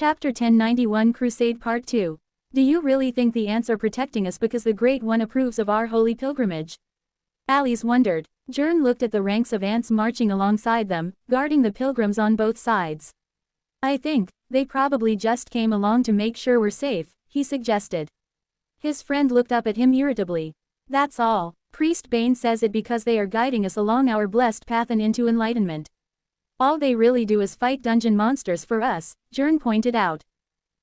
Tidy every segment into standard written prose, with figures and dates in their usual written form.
Chapter 1091 Crusade Part 2. Do you really think the ants are protecting us because the Great One approves of our holy pilgrimage? Alice wondered. Jern looked at the ranks of ants marching alongside them, guarding the pilgrims on both sides. I think they probably just came along to make sure we're safe, he suggested. His friend looked up at him irritably. That's all. Priest Bane says it because they are guiding us along our blessed path and into enlightenment. All they really do is fight dungeon monsters for us, Jern pointed out.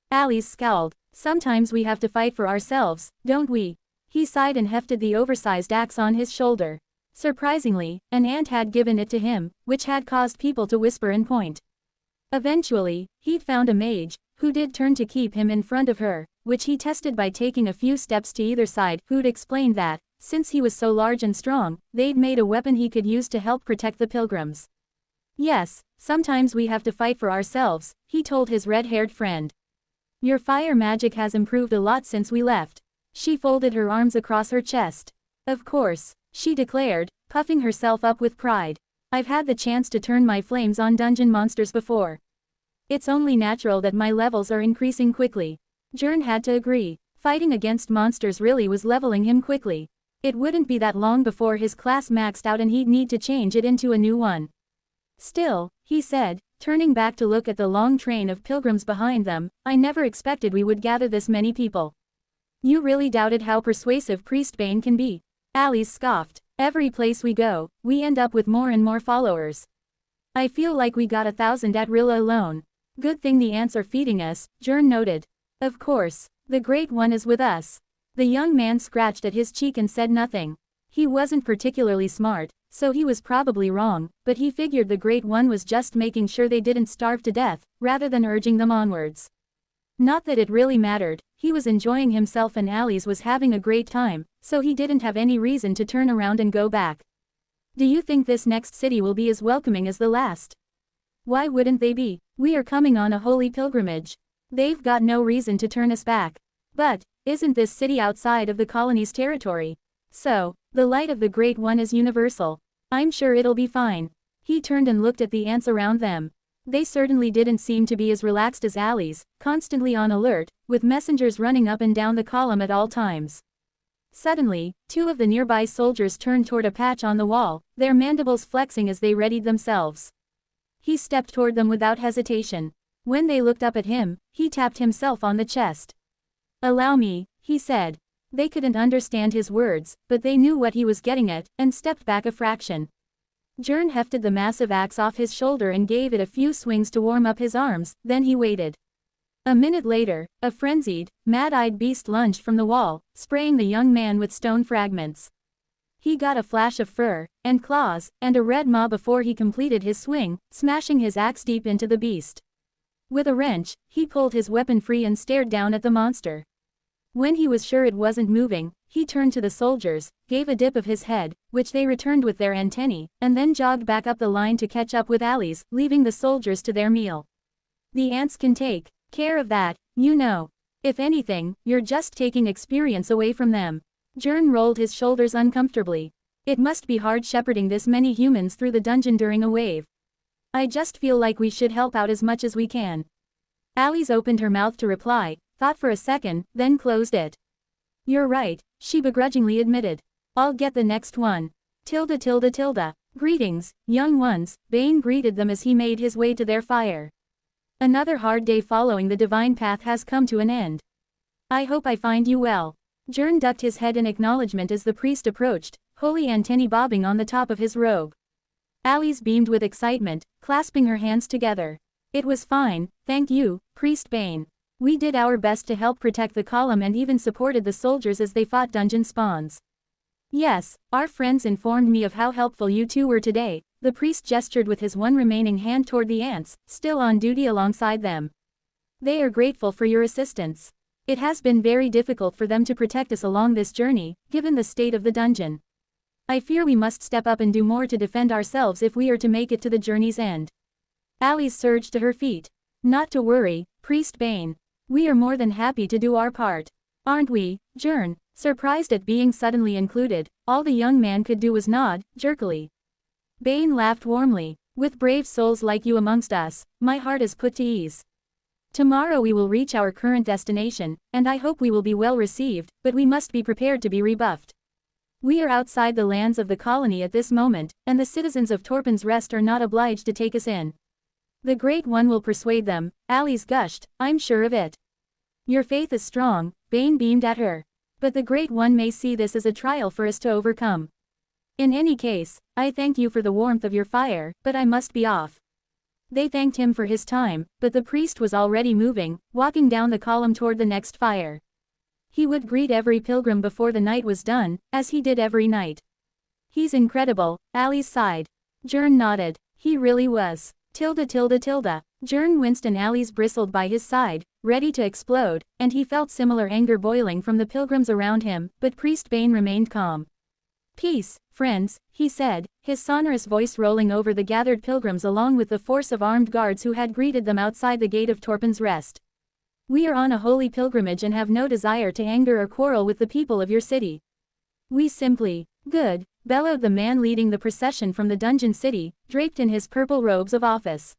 Alice scowled. Sometimes we have to fight for ourselves, don't we? He sighed and hefted the oversized axe on his shoulder. Surprisingly, an ant had given it to him, which had caused people to whisper and point. Eventually, he'd found a mage, who did turn to keep him in front of her, which he tested by taking a few steps to either side, who'd explained that, since he was so large and strong, they'd made a weapon he could use to help protect the pilgrims. Yes, sometimes we have to fight for ourselves, he told his red-haired friend. Your fire magic has improved a lot since we left. She folded her arms across her chest. Of course, she declared, puffing herself up with pride. I've had the chance to turn my flames on dungeon monsters before. It's only natural that my levels are increasing quickly. Jern had to agree. Fighting against monsters really was leveling him quickly. It wouldn't be that long before his class maxed out and he'd need to change it into a new one. Still, he said, turning back to look at the long train of pilgrims behind them, I never expected we would gather this many people. You really doubted how persuasive Priest Bane can be. Alice scoffed. Every place we go, we end up with more and more followers. I feel like we got 1,000 at Rilla alone. Good thing the ants are feeding us, Jern noted. Of course, the Great One is with us. The young man scratched at his cheek and said nothing. He wasn't particularly smart, so he was probably wrong, but he figured the Great One was just making sure they didn't starve to death, rather than urging them onwards. Not that it really mattered, he was enjoying himself and Alice was having a great time, so he didn't have any reason to turn around and go back. Do you think this next city will be as welcoming as the last? Why wouldn't they be? We are coming on a holy pilgrimage. They've got no reason to turn us back. But, isn't this city outside of the colony's territory? So, the light of the Great One is universal. I'm sure it'll be fine. He turned and looked at the ants around them. They certainly didn't seem to be as relaxed as Alice, constantly on alert, with messengers running up and down the column at all times. Suddenly, two of the nearby soldiers turned toward a patch on the wall, their mandibles flexing as they readied themselves. He stepped toward them without hesitation. When they looked up at him, he tapped himself on the chest. Allow me, he said. They couldn't understand his words, but they knew what he was getting at, and stepped back a fraction. Jern hefted the massive axe off his shoulder and gave it a few swings to warm up his arms, then he waited. A minute later, a frenzied, mad-eyed beast lunged from the wall, spraying the young man with stone fragments. He got a flash of fur, and claws, and a red maw before he completed his swing, smashing his axe deep into the beast. With a wrench, he pulled his weapon free and stared down at the monster. When he was sure it wasn't moving, he turned to the soldiers, gave a dip of his head, which they returned with their antennae, and then jogged back up the line to catch up with Alice, leaving the soldiers to their meal. The ants can take care of that, you know. If anything, you're just taking experience away from them. Jern rolled his shoulders uncomfortably. It must be hard shepherding this many humans through the dungeon during a wave. I just feel like we should help out as much as we can. Alice opened her mouth to reply, thought for a second, then closed it. You're right, she begrudgingly admitted. I'll get the next one. Tilda tilde tilde. Greetings, young ones, Bane greeted them as he made his way to their fire. Another hard day following the divine path has come to an end. I hope I find you well. Jern ducked his head in acknowledgement as the priest approached, holy antennae bobbing on the top of his robe. Alice beamed with excitement, clasping her hands together. It was fine, thank you, Priest Bane. We did our best to help protect the column and even supported the soldiers as they fought dungeon spawns. Yes, our friends informed me of how helpful you two were today. The priest gestured with his one remaining hand toward the ants, still on duty alongside them. They are grateful for your assistance. It has been very difficult for them to protect us along this journey, given the state of the dungeon. I fear we must step up and do more to defend ourselves if we are to make it to the journey's end. Alice surged to her feet. Not to worry, Priest Bane. We are more than happy to do our part. Aren't we, Jern? Surprised at being suddenly included, all the young man could do was nod, jerkily. Bane laughed warmly. With brave souls like you amongst us, my heart is put to ease. Tomorrow we will reach our current destination, and I hope we will be well received, but we must be prepared to be rebuffed. We are outside the lands of the colony at this moment, and the citizens of Torpin's Rest are not obliged to take us in. The Great One will persuade them, Alice gushed, I'm sure of it. Your faith is strong, Bane beamed at her. But the Great One may see this as a trial for us to overcome. In any case, I thank you for the warmth of your fire, but I must be off. They thanked him for his time, but the priest was already moving, walking down the column toward the next fire. He would greet every pilgrim before the night was done, as he did every night. He's incredible, Alice sighed. Jern nodded. He really was. Tilda. Jern winced and Alice bristled by his side, ready to explode, and he felt similar anger boiling from the pilgrims around him, but Priest Bane remained calm. Peace, friends, he said, his sonorous voice rolling over the gathered pilgrims along with the force of armed guards who had greeted them outside the gate of Torpin's Rest. We are on a holy pilgrimage and have no desire to anger or quarrel with the people of your city. We simply, good, bellowed the man leading the procession from the dungeon city, draped in his purple robes of office.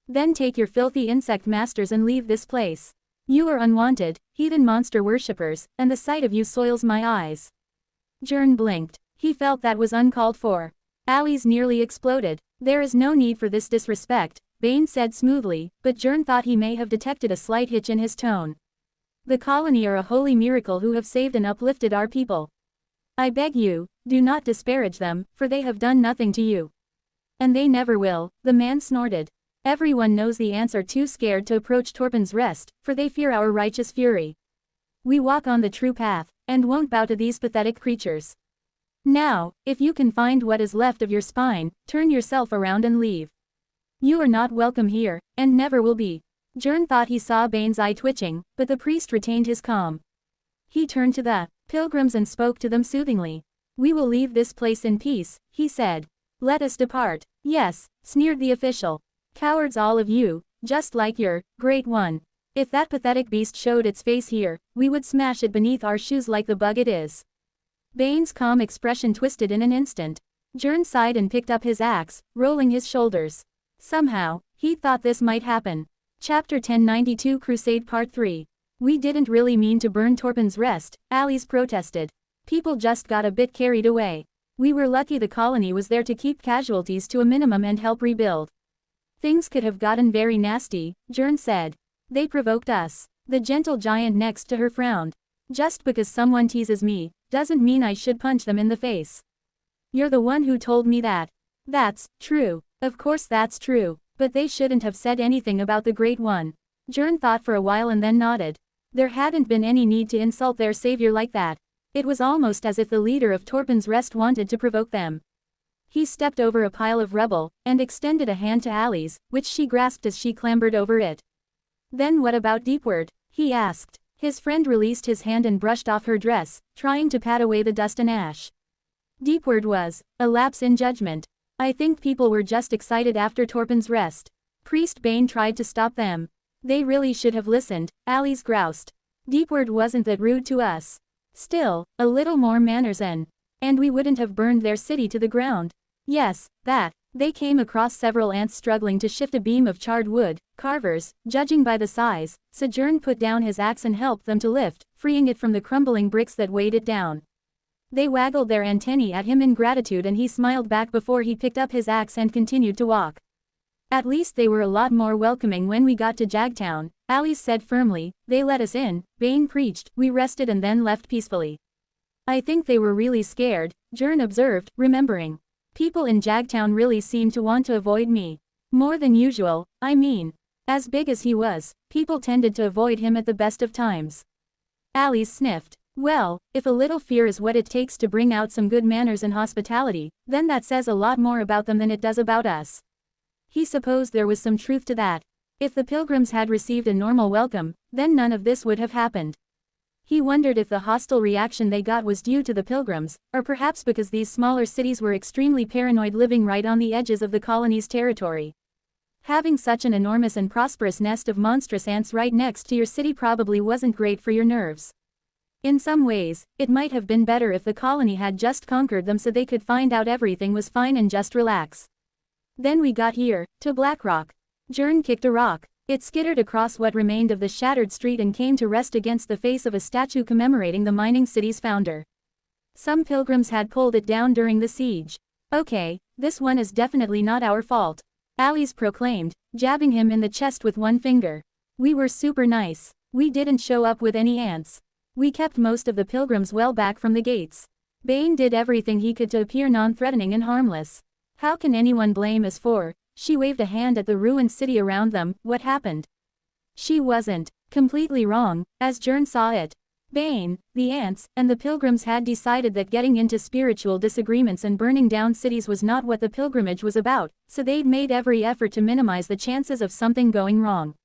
Then take your filthy insect masters and leave this place. You are unwanted, heathen monster worshippers, and the sight of you soils my eyes. Jern blinked. He felt that was uncalled for. Alice nearly exploded. There is no need for this disrespect, Bane said smoothly, but Jern thought he may have detected a slight hitch in his tone. The colony are a holy miracle who have saved and uplifted our people. I beg you, do not disparage them, for they have done nothing to you. And they never will, the man snorted. Everyone knows the ants are too scared to approach Torpin's Rest, for they fear our righteous fury. We walk on the true path, and won't bow to these pathetic creatures. Now, if you can find what is left of your spine, turn yourself around and leave. You are not welcome here, and never will be. Jern thought he saw Bane's eye twitching, but the priest retained his calm. He turned to the pilgrims and spoke to them soothingly. We will leave this place in peace, he said. Let us depart. Yes, sneered the official. Cowards all of you, just like your Great One. If that pathetic beast showed its face here, we would smash it beneath our shoes like the bug it is. Bane's calm expression twisted in an instant. Jern sighed and picked up his axe, rolling his shoulders. Somehow, he thought this might happen. Chapter 1092 Crusade Part 3. We didn't really mean to burn Torpin's Rest, Alice protested. People just got a bit carried away. We were lucky the colony was there to keep casualties to a minimum and help rebuild. Things could have gotten very nasty, Jern said. They provoked us. The gentle giant next to her frowned. Just because someone teases me, doesn't mean I should punch them in the face. You're the one who told me that. That's true. Of course that's true, but they shouldn't have said anything about the Great One. Jern thought for a while and then nodded. There hadn't been any need to insult their savior like that. It was almost as if the leader of Torpin's Rest wanted to provoke them. He stepped over a pile of rubble, and extended a hand to Alice, which she grasped as she clambered over it. Then what about Deepward? He asked. His friend released his hand and brushed off her dress, trying to pat away the dust and ash. Deepward was a lapse in judgment. I think people were just excited after Torpin's Rest. Priest Bane tried to stop them. They really should have listened, Alice groused. Deepward wasn't that rude to us. Still, a little more manners and we wouldn't have burned their city to the ground. Yes, that. They came across several ants struggling to shift a beam of charred wood, carvers, judging by the size, so Jern put down his axe and helped them to lift, freeing it from the crumbling bricks that weighed it down. They waggled their antennae at him in gratitude and he smiled back before he picked up his axe and continued to walk. At least they were a lot more welcoming when we got to Jagtown, Alice said firmly. They let us in, Bane preached, we rested and then left peacefully. I think they were really scared, Jern observed, remembering. People in Jagtown really seemed to want to avoid me. More than usual, I mean. As big as he was, people tended to avoid him at the best of times. Alice sniffed. Well, if a little fear is what it takes to bring out some good manners and hospitality, then that says a lot more about them than it does about us. He supposed there was some truth to that. If the pilgrims had received a normal welcome, then none of this would have happened. He wondered if the hostile reaction they got was due to the pilgrims, or perhaps because these smaller cities were extremely paranoid living right on the edges of the colony's territory. Having such an enormous and prosperous nest of monstrous ants right next to your city probably wasn't great for your nerves. In some ways, it might have been better if the colony had just conquered them so they could find out everything was fine and just relax. Then we got here, to Blackrock. Jern kicked a rock. It skittered across what remained of the shattered street and came to rest against the face of a statue commemorating the mining city's founder. Some pilgrims had pulled it down during the siege. Okay, this one is definitely not our fault, Alice proclaimed, jabbing him in the chest with one finger. We were super nice. We didn't show up with any ants. We kept most of the pilgrims well back from the gates. Bane did everything he could to appear non-threatening and harmless. How can anyone blame us for? She waved a hand at the ruined city around them. What happened? She wasn't completely wrong, as Jern saw it. Bane, the ants, and the pilgrims had decided that getting into spiritual disagreements and burning down cities was not what the pilgrimage was about, so they'd made every effort to minimize the chances of something going wrong.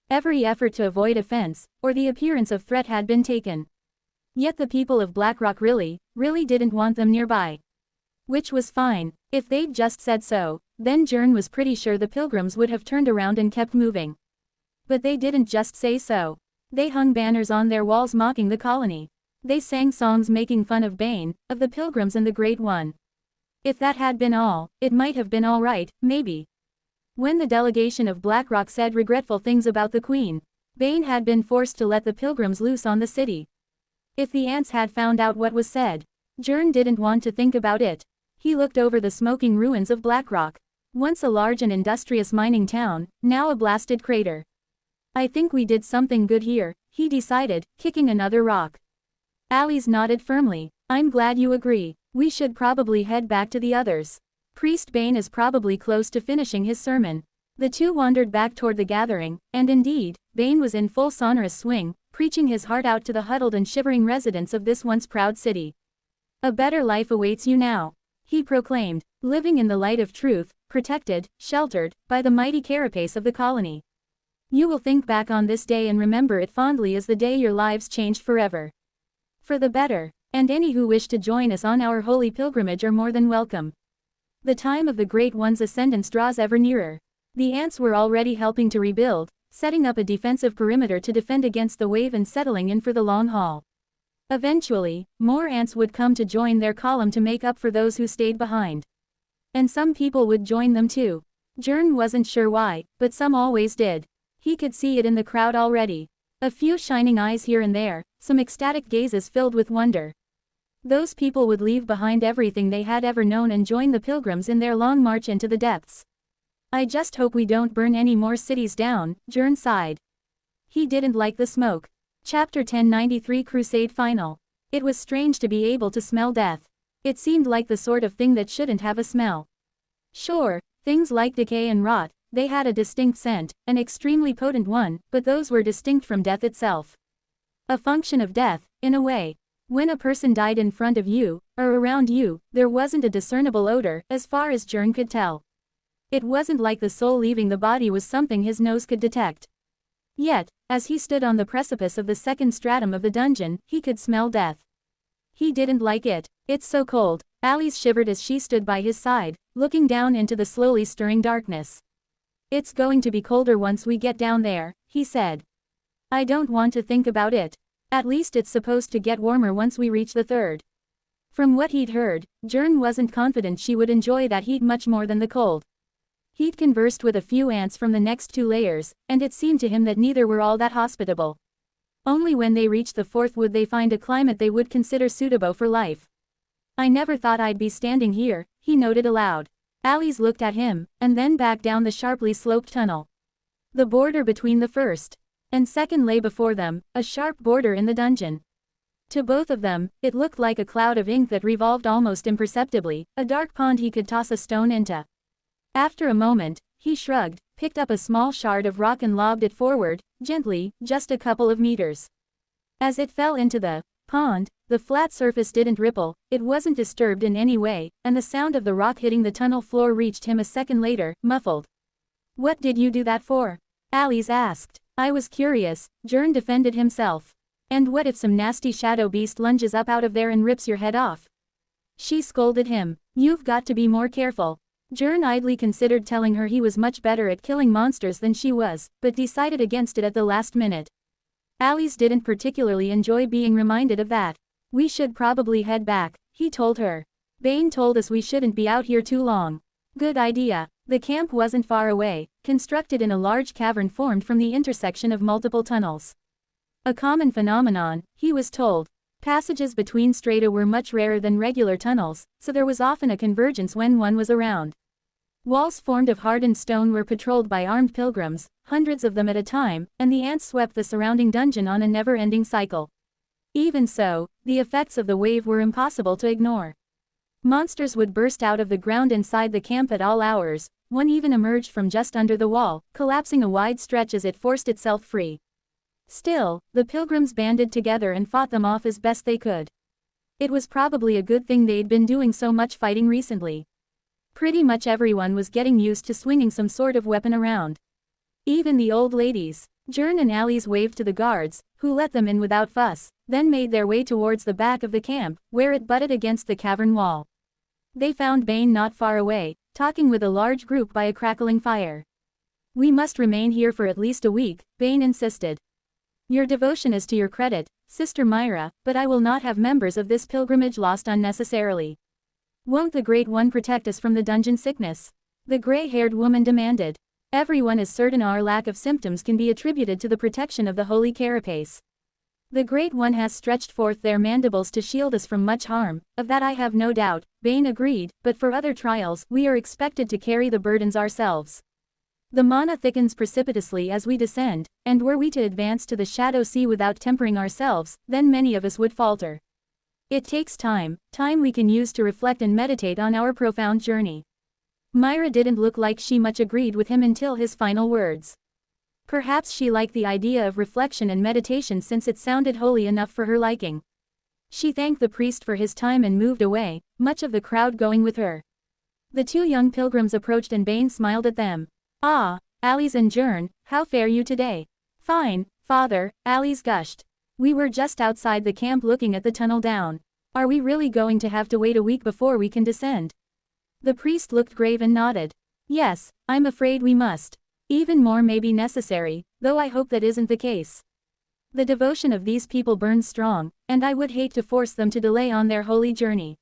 Every effort to avoid offense, or the appearance of threat had been taken. Yet the people of Blackrock really didn't want them nearby. Which was fine. If they'd just said so, then Jern was pretty sure the pilgrims would have turned around and kept moving. But they didn't just say so. They hung banners on their walls mocking the colony. They sang songs making fun of Bane, of the pilgrims and the Great One. If that had been all, it might have been all right, maybe. When the delegation of Blackrock said regretful things about the Queen, Bane had been forced to let the pilgrims loose on the city. If the ants had found out what was said, Jern didn't want to think about it. He looked over the smoking ruins of Blackrock. Once a large and industrious mining town, now a blasted crater. I think we did something good here, he decided, kicking another rock. Alice nodded firmly. I'm glad you agree. We should probably head back to the others. Priest Bane is probably close to finishing his sermon. The two wandered back toward the gathering, and indeed, Bane was in full sonorous swing, preaching his heart out to the huddled and shivering residents of this once proud city. A better life awaits you now, he proclaimed, living in the light of truth, protected, sheltered, by the mighty carapace of the colony. You will think back on this day and remember it fondly as the day your lives changed forever. For the better, and any who wish to join us on our holy pilgrimage are more than welcome. The time of the Great One's ascendance draws ever nearer. The ants were already helping to rebuild, setting up a defensive perimeter to defend against the wave and settling in for the long haul. Eventually, more ants would come to join their column to make up for those who stayed behind. And some people would join them too. Jern wasn't sure why, but some always did. He could see it in the crowd already. A few shining eyes here and there, some ecstatic gazes filled with wonder. Those people would leave behind everything they had ever known and join the pilgrims in their long march into the depths. I just hope we don't burn any more cities down, Jern sighed. He didn't like the smoke. Chapter 1093 Crusade Final. It was strange to be able to smell death. It seemed like the sort of thing that shouldn't have a smell. Sure, things like decay and rot, they had a distinct scent, an extremely potent one, but those were distinct from death itself. A function of death, in a way. When a person died in front of you, or around you, there wasn't a discernible odor, as far as Jern could tell. It wasn't like the soul leaving the body was something his nose could detect. Yet, as he stood on the precipice of the second stratum of the dungeon, he could smell death. He didn't like it. It's so cold. Alice shivered as she stood by his side, looking down into the slowly stirring darkness. It's going to be colder once we get down there, he said. I don't want to think about it. At least it's supposed to get warmer once we reach the third. From what he'd heard, Jern wasn't confident she would enjoy that heat much more than the cold. He'd conversed with a few ants from the next two layers, and it seemed to him that neither were all that hospitable. Only when they reached the fourth would they find a climate they would consider suitable for life. I never thought I'd be standing here, he noted aloud. Alice looked at him, and then back down the sharply sloped tunnel. The border between the first and second lay before them, a sharp border in the dungeon. To both of them, it looked like a cloud of ink that revolved almost imperceptibly, a dark pond he could toss a stone into. After a moment, he shrugged, picked up a small shard of rock and lobbed it forward, gently, just a couple of meters. As it fell into the pond, the flat surface didn't ripple, it wasn't disturbed in any way, and the sound of the rock hitting the tunnel floor reached him a second later, muffled. What did you do that for? Alice asked. I was curious, Jern defended himself. And what if some nasty shadow beast lunges up out of there and rips your head off? She scolded him. You've got to be more careful. Jern idly considered telling her he was much better at killing monsters than she was, but decided against it at the last minute. Alice didn't particularly enjoy being reminded of that. We should probably head back, he told her. Bane told us we shouldn't be out here too long. Good idea. The camp wasn't far away, constructed in a large cavern formed from the intersection of multiple tunnels. A common phenomenon, he was told. Passages between strata were much rarer than regular tunnels, so there was often a convergence when one was around. Walls formed of hardened stone were patrolled by armed pilgrims, hundreds of them at a time, and the ants swept the surrounding dungeon on a never-ending cycle. Even so, the effects of the wave were impossible to ignore. Monsters would burst out of the ground inside the camp at all hours, one even emerged from just under the wall, collapsing a wide stretch as it forced itself free. Still, the pilgrims banded together and fought them off as best they could. It was probably a good thing they'd been doing so much fighting recently. Pretty much everyone was getting used to swinging some sort of weapon around. Even the old ladies. Jern and Alice waved to the guards, who let them in without fuss, then made their way towards the back of the camp, where it butted against the cavern wall. They found Bane not far away, talking with a large group by a crackling fire. "We must remain here for at least a week," Bane insisted. "Your devotion is to your credit, Sister Myra, but I will not have members of this pilgrimage lost unnecessarily. Won't the Great One protect us from the dungeon sickness?" the gray-haired woman demanded. "Everyone is certain our lack of symptoms can be attributed to the protection of the holy carapace. The Great One has stretched forth their mandibles to shield us from much harm, of that I have no doubt," Bane agreed, "but for other trials, we are expected to carry the burdens ourselves. The mana thickens precipitously as we descend, and were we to advance to the Shadow Sea without tempering ourselves, then many of us would falter. It takes time we can use to reflect and meditate on our profound journey." Myra didn't look like she much agreed with him until his final words. Perhaps she liked the idea of reflection and meditation since it sounded holy enough for her liking. She thanked the priest for his time and moved away, much of the crowd going with her. The two young pilgrims approached and Bane smiled at them. "Ah, Alice and Jern, how fare you today?" "Fine, father," Alice gushed. "We were just outside the camp looking at the tunnel down. Are we really going to have to wait a week before we can descend?" The priest looked grave and nodded. "Yes, I'm afraid we must. Even more may be necessary, though I hope that isn't the case. The devotion of these people burns strong, and I would hate to force them to delay on their holy journey.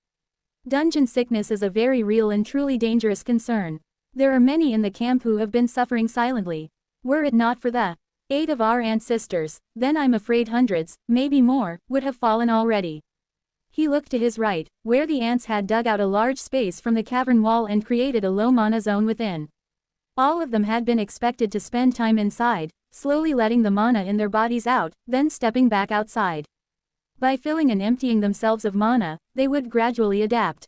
Dungeon sickness is a very real and truly dangerous concern. There are many in the camp who have been suffering silently. Were it not for the aid of our ancestors, then I'm afraid hundreds, maybe more, would have fallen already." He looked to his right, where the ants had dug out a large space from the cavern wall and created a low mana zone within. All of them had been expected to spend time inside, slowly letting the mana in their bodies out, then stepping back outside. By filling and emptying themselves of mana, they would gradually adapt.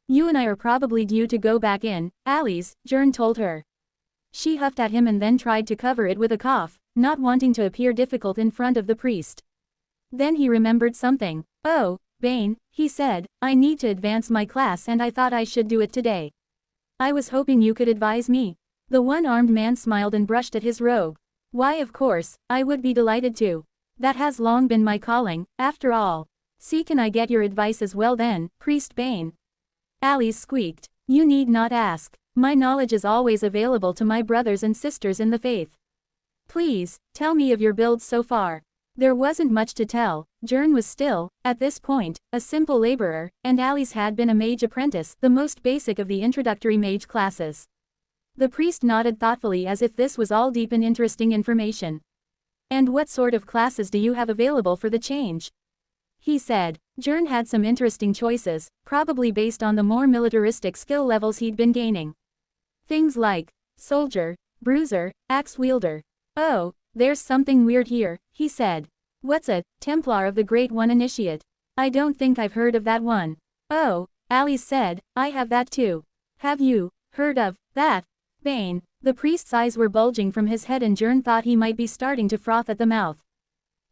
"You and I are probably due to go back in, Alice," Jern told her. She huffed at him and then tried to cover it with a cough, not wanting to appear difficult in front of the priest. Then he remembered something. "Oh, Bane," he said, "I need to advance my class and I thought I should do it today. I was hoping you could advise me." The one-armed man smiled and brushed at his robe. "Why, of course, I would be delighted to. That has long been my calling, after all. See, can I get your advice as well then, Priest Bane?" Alice squeaked. "You need not ask. My knowledge is always available to my brothers and sisters in the faith. Please, tell me of your builds so far." There wasn't much to tell. Jern was still, at this point, a simple laborer, and Alice had been a mage apprentice, the most basic of the introductory mage classes. The priest nodded thoughtfully as if this was all deep and interesting information. "And what sort of classes do you have available for the change?" he said. Jern had some interesting choices, probably based on the more militaristic skill levels he'd been gaining. Things like soldier, bruiser, axe wielder. "Oh, there's something weird here," he said. "What's a Templar of the Great One initiate? I don't think I've heard of that one." "Oh," Alice said, "I have that too. Have you heard of that, Bane?" The priest's eyes were bulging from his head and Jern thought he might be starting to froth at the mouth.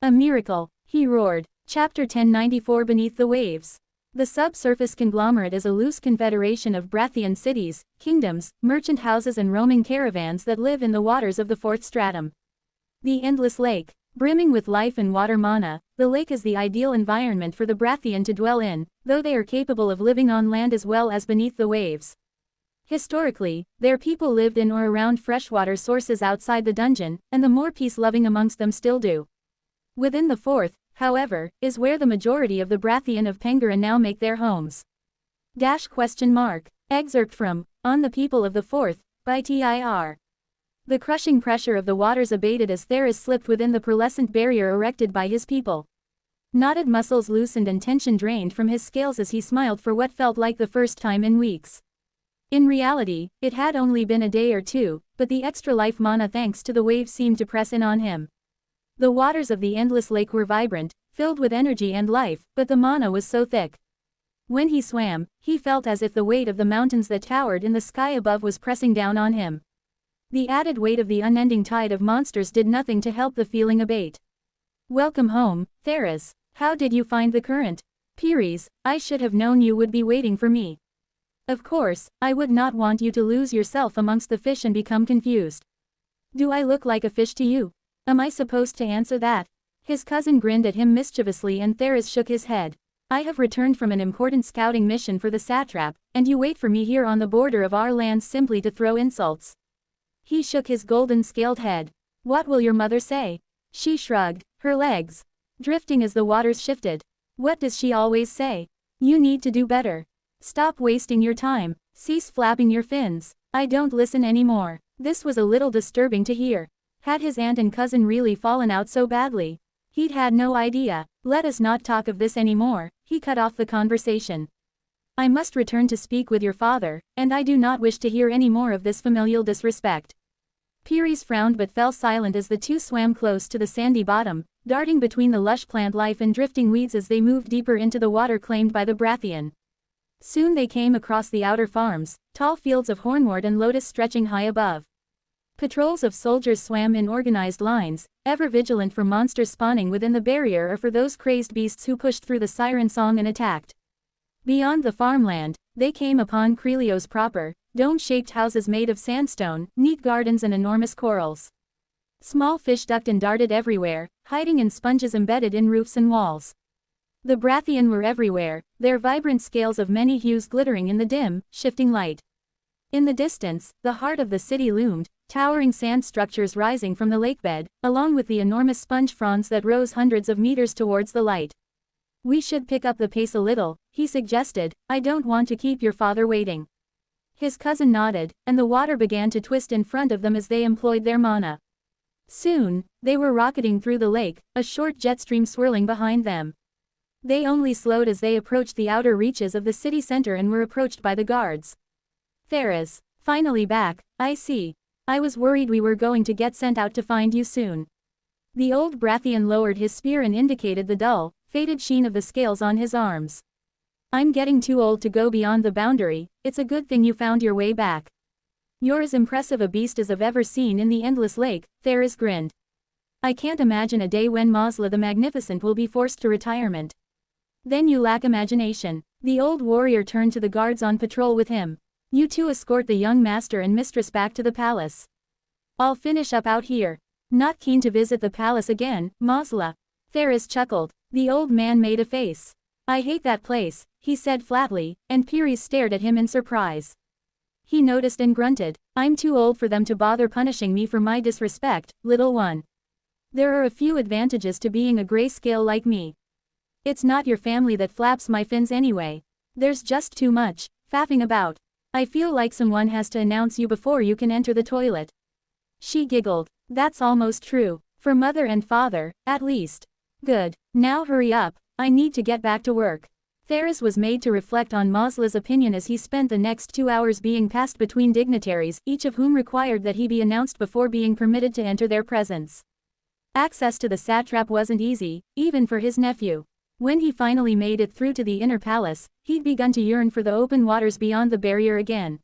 "A miracle," he roared. Chapter 1094 Beneath the Waves. The subsurface conglomerate is a loose confederation of Brathian cities, kingdoms, merchant houses and roaming caravans that live in the waters of the fourth stratum. The endless lake. Brimming with life and water mana, the lake is the ideal environment for the Brathian to dwell in, though they are capable of living on land as well as beneath the waves. Historically, their people lived in or around freshwater sources outside the dungeon, and the more peace-loving amongst them still do. Within the fourth, however, is where the majority of the Brathian of Pengara now make their homes. Excerpt from On the People of the Fourth, by TIR. The crushing pressure of the waters abated as Theris slipped within the pearlescent barrier erected by his people. Knotted muscles loosened and tension drained from his scales as he smiled for what felt like the first time in weeks. In reality, it had only been a day or two, but the extra life mana thanks to the waves seemed to press in on him. The waters of the endless lake were vibrant, filled with energy and life, but the mana was so thick. When he swam, he felt as if the weight of the mountains that towered in the sky above was pressing down on him. The added weight of the unending tide of monsters did nothing to help the feeling abate. Welcome home, Theris. How did you find the current? Pires, I should have known you would be waiting for me. Of course, I would not want you to lose yourself amongst the fish and become confused. Do I look like a fish to you? Am I supposed to answer that? His cousin grinned at him mischievously and Theris shook his head. I have returned from an important scouting mission for the satrap, and you wait for me here on the border of our lands simply to throw insults. He shook his golden-scaled head. What will your mother say? She shrugged, her legs drifting as the waters shifted. What does she always say? You need to do better. Stop wasting your time. Cease flapping your fins. I don't listen anymore. This was a little disturbing to hear. Had his aunt and cousin really fallen out so badly? He'd had no idea. Let us not talk of this anymore. He cut off the conversation. I must return to speak with your father, and I do not wish to hear any more of this familial disrespect. Pires frowned but fell silent as the two swam close to the sandy bottom, darting between the lush plant life and drifting weeds as they moved deeper into the water claimed by the Brathian. Soon they came across the outer farms, tall fields of hornwort and lotus stretching high above. Patrols of soldiers swam in organized lines, ever vigilant for monsters spawning within the barrier or for those crazed beasts who pushed through the siren song and attacked. Beyond the farmland, they came upon Chrysalis proper, dome-shaped houses made of sandstone, neat gardens and enormous corals. Small fish ducked and darted everywhere, hiding in sponges embedded in roofs and walls. The Brathian were everywhere, their vibrant scales of many hues glittering in the dim, shifting light. In the distance, the heart of the city loomed, towering sand structures rising from the lakebed, along with the enormous sponge fronds that rose hundreds of meters towards the light. We should pick up the pace a little, he suggested. I don't want to keep your father waiting. His cousin nodded, and the water began to twist in front of them as they employed their mana. Soon, they were rocketing through the lake, a short jet stream swirling behind them. They only slowed as they approached the outer reaches of the city center and were approached by the guards. Theris, finally back, I see. I was worried we were going to get sent out to find you soon. The old Brathian lowered his spear and indicated the dull, faded sheen of the scales on his arms. I'm getting too old to go beyond the boundary. It's a good thing you found your way back. You're as impressive a beast as I've ever seen in the endless lake, Theris grinned. I can't imagine a day when Masla the Magnificent will be forced to retirement. Then you lack imagination. The old warrior turned to the guards on patrol with him. You two escort the young master and mistress back to the palace. I'll finish up out here. Not keen to visit the palace again, Masla. Theris chuckled. The old man made a face. I hate that place, he said flatly, and Pires stared at him in surprise. He noticed and grunted. I'm too old for them to bother punishing me for my disrespect, little one. There are a few advantages to being a grayscale like me. It's not your family that flaps my fins anyway. There's just too much faffing about. I feel like someone has to announce you before you can enter the toilet. She giggled. That's almost true. For mother and father, at least. Good. Now hurry up. I need to get back to work. Theris was made to reflect on Masla's opinion as he spent the next 2 hours being passed between dignitaries, each of whom required that he be announced before being permitted to enter their presence. Access to the satrap wasn't easy, even for his nephew. When he finally made it through to the inner palace, he'd begun to yearn for the open waters beyond the barrier again.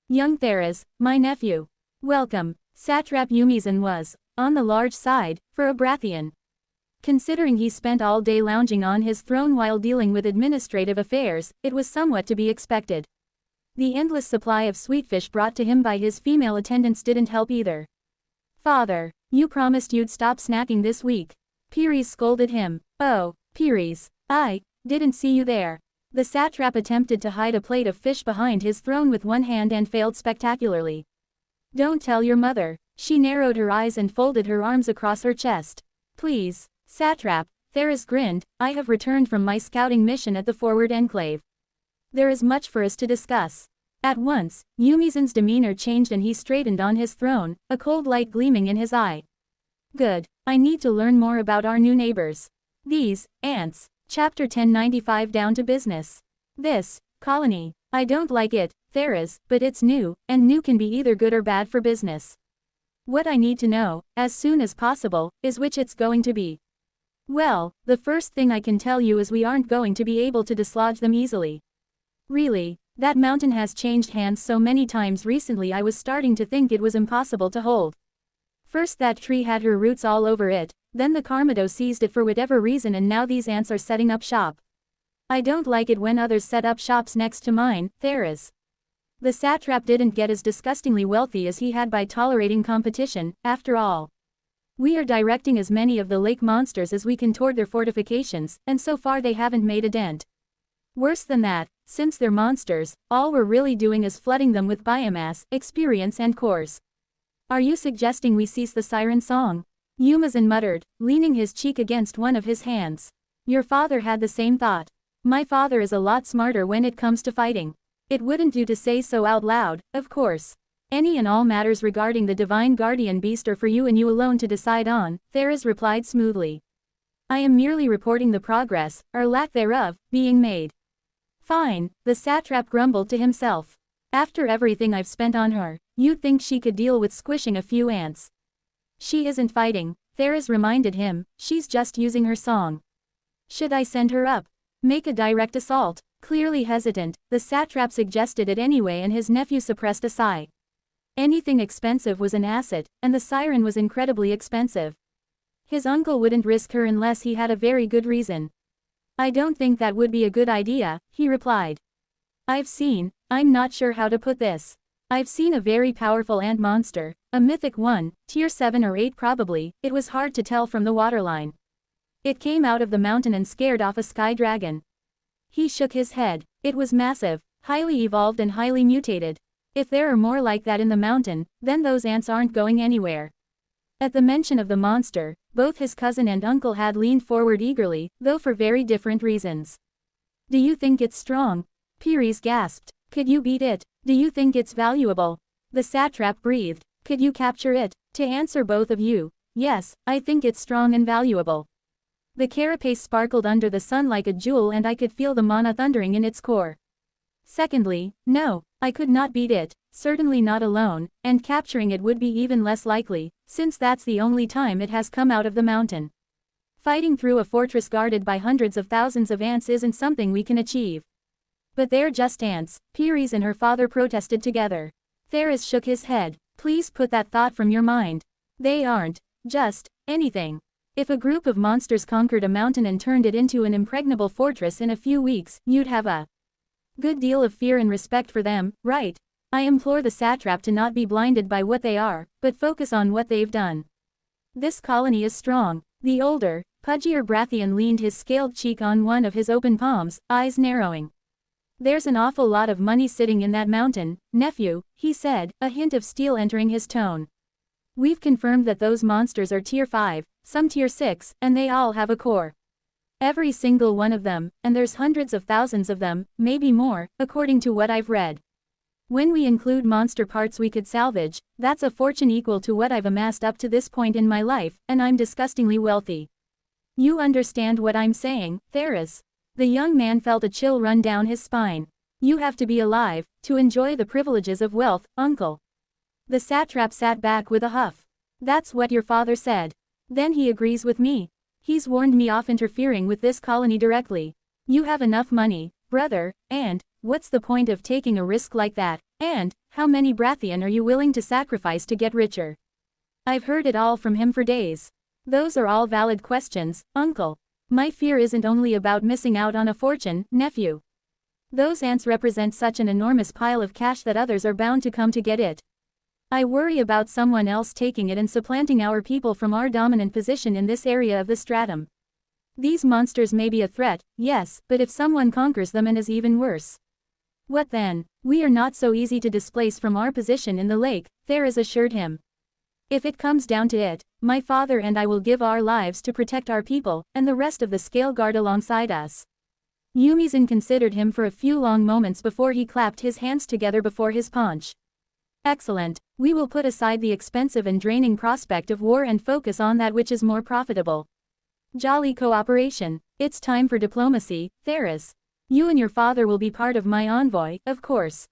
Young Theris, my nephew. Welcome. Satrap Umizan was, on the large side, for a Brathian. Considering he spent all day lounging on his throne while dealing with administrative affairs, it was somewhat to be expected. The endless supply of sweetfish brought to him by his female attendants didn't help either. Father, you promised you'd stop snacking this week. Pires scolded him. Oh, Pires, I didn't see you there. The satrap attempted to hide a plate of fish behind his throne with one hand and failed spectacularly. Don't tell your mother. She narrowed her eyes and folded her arms across her chest. Please. Satrap, Theris grinned, I have returned from my scouting mission at the Forward Enclave. There is much for us to discuss. At once, Yumizin's demeanor changed and he straightened on his throne, a cold light gleaming in his eye. Good. I need to learn more about our new neighbors. These, ants. Chapter 1095 Down to business. This, colony. I don't like it, Theras, but it's new, and new can be either good or bad for business. What I need to know, as soon as possible, is which it's going to be. Well, the first thing I can tell you is we aren't going to be able to dislodge them easily. Really, that mountain has changed hands so many times recently I was starting to think it was impossible to hold. First that tree had her roots all over it, then the Karmado seized it for whatever reason and now these ants are setting up shop. I don't like it when others set up shops next to mine, Theras. The satrap didn't get as disgustingly wealthy as he had by tolerating competition, after all. We are directing as many of the lake monsters as we can toward their fortifications, and so far they haven't made a dent. Worse than that, since they're monsters, all we're really doing is flooding them with biomass, experience and cores. Are you suggesting we cease the siren song? Yumazin muttered, leaning his cheek against one of his hands. Your father had the same thought. My father is a lot smarter when it comes to fighting. It wouldn't do to say so out loud, of course. Any and all matters regarding the divine guardian beast are for you and you alone to decide on, Theras replied smoothly. I am merely reporting the progress, or lack thereof, being made. Fine, the satrap grumbled to himself. After everything I've spent on her, you'd think she could deal with squishing a few ants. She isn't fighting, Theras reminded him, she's just using her song. Should I send her up? Make a direct assault? Clearly hesitant, the satrap suggested it anyway and his nephew suppressed a sigh. Anything expensive was an asset, and the siren was incredibly expensive. His uncle wouldn't risk her unless he had a very good reason. I don't think that would be a good idea, he replied. I'm not sure how to put this. I've seen a very powerful ant monster, a mythic one, tier 7 or 8 probably, it was hard to tell from the waterline. It came out of the mountain and scared off a sky dragon. He shook his head. It was massive, highly evolved and highly mutated. If there are more like that in the mountain, then those ants aren't going anywhere. At the mention of the monster, both his cousin and uncle had leaned forward eagerly, though for very different reasons. Do you think it's strong? Pires gasped. Could you beat it? Do you think it's valuable? The satrap breathed. Could you capture it? To answer both of you, yes, I think it's strong and valuable. The carapace sparkled under the sun like a jewel and I could feel the mana thundering in its core. Secondly, no, I could not beat it, certainly not alone, and capturing it would be even less likely, since that's the only time it has come out of the mountain. Fighting through a fortress guarded by hundreds of thousands of ants isn't something we can achieve. But they're just ants, Pires and her father protested together. Theras shook his head. Please put that thought from your mind. They aren't just anything. If a group of monsters conquered a mountain and turned it into an impregnable fortress in a few weeks, you'd have a good deal of fear and respect for them, right? I implore the satrap to not be blinded by what they are, but focus on what they've done. This colony is strong. The older, pudgier Brathian leaned his scaled cheek on one of his open palms, eyes narrowing. There's an awful lot of money sitting in that mountain, nephew, he said, a hint of steel entering his tone. We've confirmed that those monsters are tier 5, some tier 6, and they all have a core. Every single one of them, and there's hundreds of thousands of them, maybe more, according to what I've read. When we include monster parts we could salvage, that's a fortune equal to what I've amassed up to this point in my life, and I'm disgustingly wealthy. You understand what I'm saying, Theras? The young man felt a chill run down his spine. You have to be alive, to enjoy the privileges of wealth, uncle. The satrap sat back with a huff. That's what your father said. Then he agrees with me. He's warned me off interfering with this colony directly. You have enough money, brother, and, what's the point of taking a risk like that, and, how many Brathian are you willing to sacrifice to get richer? I've heard it all from him for days. Those are all valid questions, uncle. My fear isn't only about missing out on a fortune, nephew. Those ants represent such an enormous pile of cash that others are bound to come to get it. I worry about someone else taking it and supplanting our people from our dominant position in this area of the stratum. These monsters may be a threat, yes, but if someone conquers them and is even worse. What then? We are not so easy to displace from our position in the lake, Theras assured him. If it comes down to it, my father and I will give our lives to protect our people, and the rest of the scale guard alongside us. Yumizan considered him for a few long moments before he clapped his hands together before his paunch. Excellent, we will put aside the expensive and draining prospect of war and focus on that which is more profitable. Jolly cooperation. It's time for diplomacy, Theris. You and your father will be part of my envoy, of course.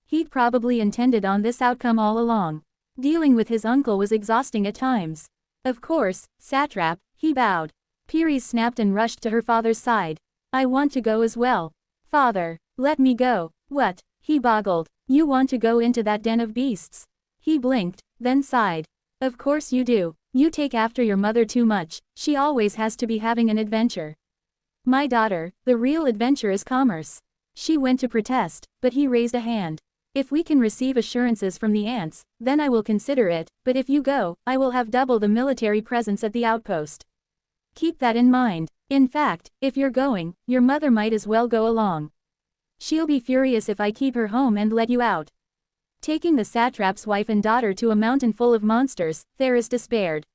He'd probably intended on this outcome all along. Dealing with his uncle was exhausting at times. Of course, satrap, he bowed. Peres snapped and rushed to her father's side. I want to go as well. Father, let me go. What? He boggled. You want to go into that den of beasts? He blinked, then sighed. Of course you do. You take after your mother too much, she always has to be having an adventure. My daughter, the real adventure is commerce. She went to protest, but he raised a hand. If we can receive assurances from the ants, then I will consider it, but if you go, I will have double the military presence at the outpost. Keep that in mind. In fact, if you're going, your mother might as well go along. She'll be furious if I keep her home and let you out. Taking the satrap's wife and daughter to a mountain full of monsters, Theris despaired.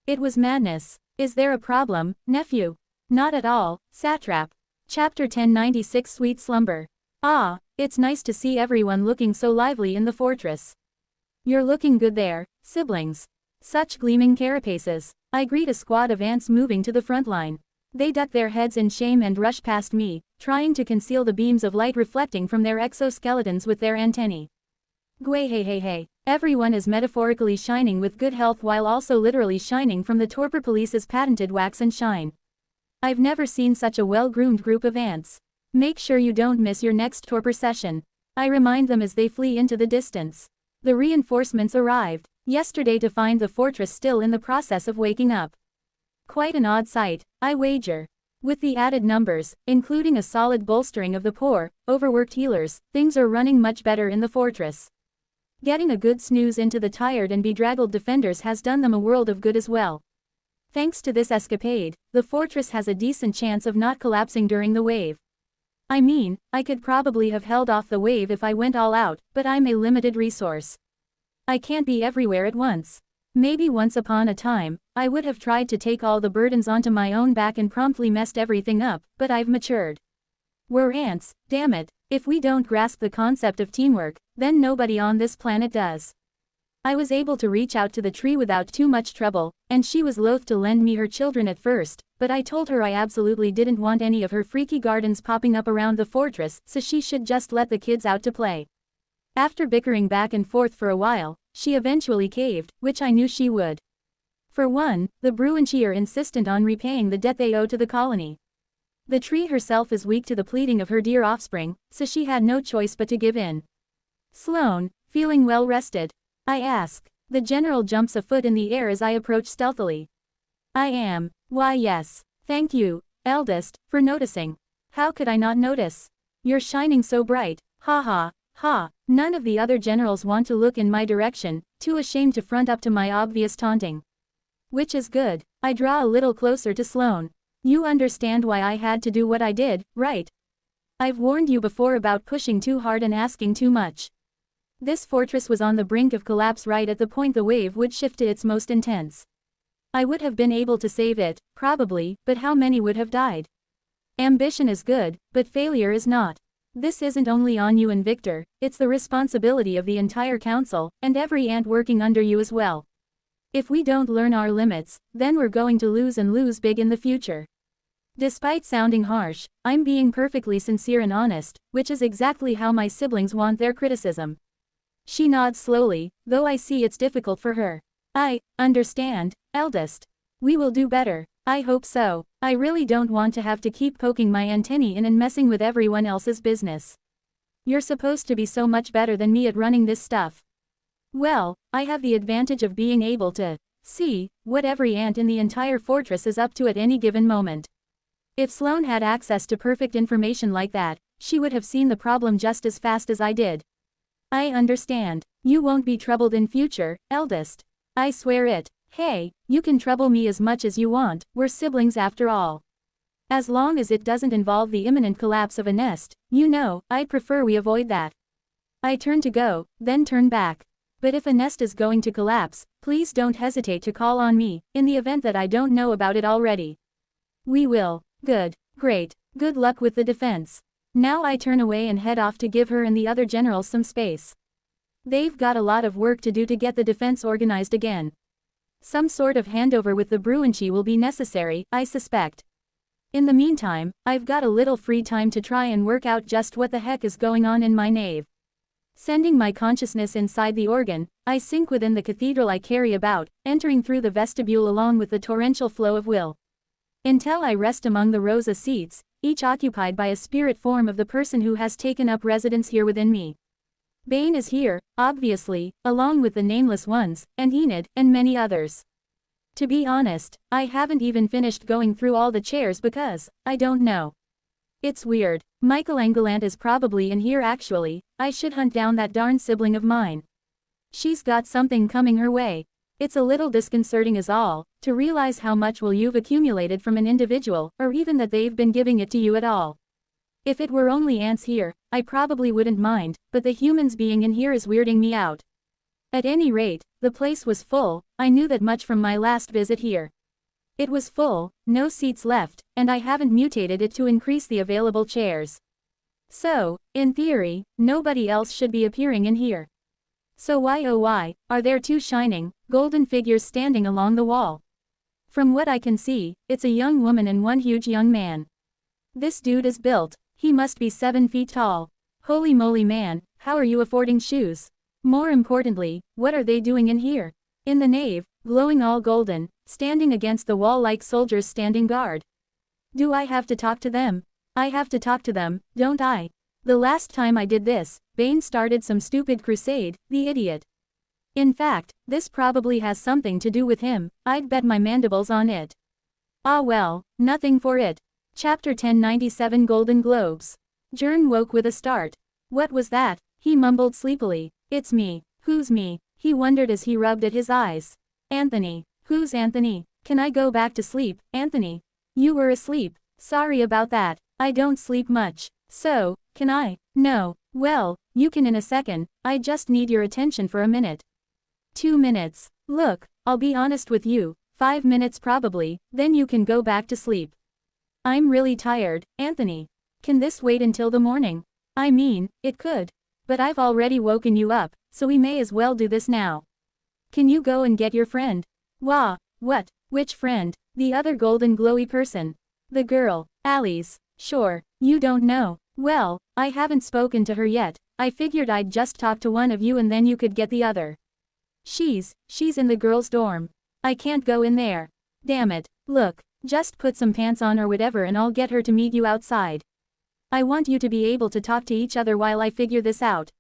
It was madness. Is there a problem, nephew? Not at all, satrap. Chapter 1096 Sweet Slumber. Ah, it's nice to see everyone looking so lively in the fortress. You're looking good there, siblings. Such gleaming carapaces. I greet a squad of ants moving to the front line. They duck their heads in shame and rush past me, trying to conceal the beams of light reflecting from their exoskeletons with their antennae. Gway. Everyone is metaphorically shining with good health while also literally shining from the torpor police's patented wax and shine. I've never seen such a well-groomed group of ants. Make sure you don't miss your next torpor session. I remind them as they flee into the distance. The reinforcements arrived yesterday to find the fortress still in the process of waking up. Quite an odd sight, I wager. With the added numbers, including a solid bolstering of the poor, overworked healers, things are running much better in the fortress. Getting a good snooze into the tired and bedraggled defenders has done them a world of good as well. Thanks to this escapade, the fortress has a decent chance of not collapsing during the wave. I mean, I could probably have held off the wave if I went all out, but I'm a limited resource. I can't be everywhere at once. Maybe once upon a time, I would have tried to take all the burdens onto my own back and promptly messed everything up, but I've matured. We're ants, damn it. If we don't grasp the concept of teamwork, then nobody on this planet does. I was able to reach out to the tree without too much trouble, and she was loath to lend me her children at first, but I told her I absolutely didn't want any of her freaky gardens popping up around the fortress, so she should just let the kids out to play. After bickering back and forth for a while, she eventually caved, which I knew she would. For one, the Bruinchi are insistent on repaying the debt they owe to the colony. The tree herself is weak to the pleading of her dear offspring, so she had no choice but to give in. Sloane, feeling well rested? I ask. The general jumps a foot in the air as I approach stealthily. I am. Why yes. Thank you, eldest, for noticing. How could I not notice? You're shining so bright. Ha ha, ha. None of the other generals want to look in my direction, too ashamed to front up to my obvious taunting. Which is good. I draw a little closer to Sloane. You understand why I had to do what I did, right? I've warned you before about pushing too hard and asking too much. This fortress was on the brink of collapse right at the point the wave would shift to its most intense. I would have been able to save it, probably, but how many would have died? Ambition is good, but failure is not. This isn't only on you and Victor, it's the responsibility of the entire council, and every ant working under you as well. If we don't learn our limits, then we're going to lose and lose big in the future. Despite sounding harsh, I'm being perfectly sincere and honest, which is exactly how my siblings want their criticism. She nods slowly, though I see it's difficult for her. I understand, eldest. We will do better. I hope so. I really don't want to have to keep poking my antennae in and messing with everyone else's business. You're supposed to be so much better than me at running this stuff. Well, I have the advantage of being able to see what every ant in the entire fortress is up to at any given moment. If Sloane had access to perfect information like that, she would have seen the problem just as fast as I did. I understand. You won't be troubled in future, eldest. I swear it. Hey, you can trouble me as much as you want, we're siblings after all. As long as it doesn't involve the imminent collapse of a nest, you know, I'd prefer we avoid that. I turn to go, then turn back. But if a nest is going to collapse, please don't hesitate to call on me, in the event that I don't know about it already. We will. Good. Great. Good luck with the defense. Now I turn away and head off to give her and the other generals some space. They've got a lot of work to do to get the defense organized again. Some sort of handover with the Bruinchi will be necessary, I suspect. In the meantime, I've got a little free time to try and work out just what the heck is going on in my nave. Sending my consciousness inside the organ, I sink within the cathedral I carry about, entering through the vestibule along with the torrential flow of will. Until I rest among the rows of seats, each occupied by a spirit form of the person who has taken up residence here within me. Bane is here, obviously, along with the nameless ones, and Enid, and many others. To be honest, I haven't even finished going through all the chairs because, I don't know. It's weird. Michelangelant is probably in here actually. I should hunt down that darn sibling of mine. She's got something coming her way. It's a little disconcerting is all, to realize how much will you've accumulated from an individual, or even that they've been giving it to you at all. If it were only ants here, I probably wouldn't mind, but the humans being in here is weirding me out. At any rate, the place was full. I knew that much from my last visit here. It was full, no seats left, and I haven't mutated it to increase the available chairs. So, in theory, nobody else should be appearing in here. So why oh why, are there two shining, golden figures standing along the wall? From what I can see, it's a young woman and one huge young man. This dude is built. He must be 7 feet tall. Holy moly man, how are you affording shoes? More importantly, what are they doing in here? In the nave, glowing all golden, standing against the wall like soldiers standing guard. Do I have to talk to them? I have to talk to them, don't I? The last time I did this, Bane started some stupid crusade, the idiot. In fact, this probably has something to do with him. I'd bet my mandibles on it. Ah well, nothing for it. Chapter 1097 Golden Globes. Jern woke with a start. What was that? He mumbled sleepily. It's me. Who's me? He wondered as he rubbed at his eyes. Anthony. Who's Anthony? Can I go back to sleep, Anthony? You were asleep. Sorry about that. I don't sleep much. So, can I? No. Well, you can in a second. I just need your attention for a minute. 2 minutes. Look, I'll be honest with you. 5 minutes probably, then you can go back to sleep. I'm really tired, Anthony. Can this wait until the morning? I mean, it could. But I've already woken you up, so we may as well do this now. Can you go and get your friend? Wah, what? Which friend? The other golden glowy person. The girl, Alice. Sure, you don't know. Well, I haven't spoken to her yet. I figured I'd just talk to one of you and then you could get the other. She's in the girls' dorm. I can't go in there. Damn it. Look, just put some pants on or whatever and I'll get her to meet you outside. I want you to be able to talk to each other while I figure this out.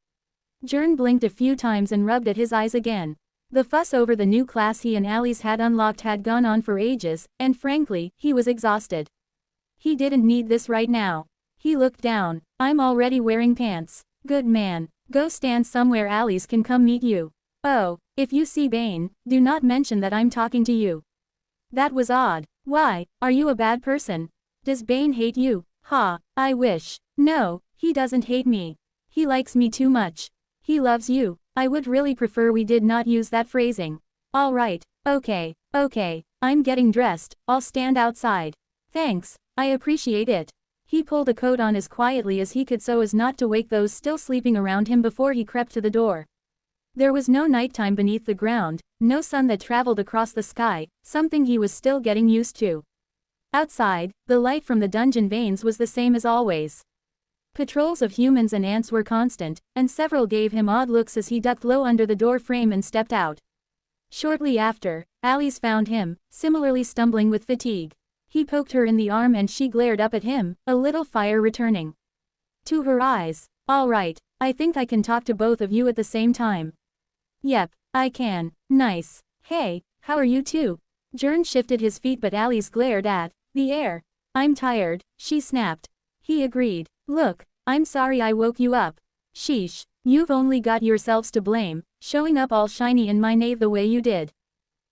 Jern blinked a few times and rubbed at his eyes again. The fuss over the new class he and Alice had unlocked had gone on for ages, and frankly, he was exhausted. He didn't need this right now. He looked down. I'm already wearing pants. Good man. Go stand somewhere Alice can come meet you. Oh, if you see Bane, do not mention that I'm talking to you. That was odd. Why, are you a bad person? Does Bane hate you? Ha, I wish. No, he doesn't hate me. He likes me too much. He loves you. I would really prefer we did not use that phrasing. Alright, okay, I'm getting dressed, I'll stand outside. Thanks, I appreciate it. He pulled a coat on as quietly as he could so as not to wake those still sleeping around him before he crept to the door. There was no nighttime beneath the ground, no sun that traveled across the sky, something he was still getting used to. Outside, the light from the dungeon vanes was the same as always. Patrols of humans and ants were constant, and several gave him odd looks as he ducked low under the door frame and stepped out. Shortly after, Alice found him, similarly stumbling with fatigue. He poked her in the arm and she glared up at him, a little fire returning to her eyes. All right, I think I can talk to both of you at the same time. Yep, I can. Nice. Hey, how are you two? Jern shifted his feet but Alice glared at the air. I'm tired, she snapped. He agreed. Look, I'm sorry I woke you up. Sheesh, you've only got yourselves to blame, showing up all shiny in my nave the way you did.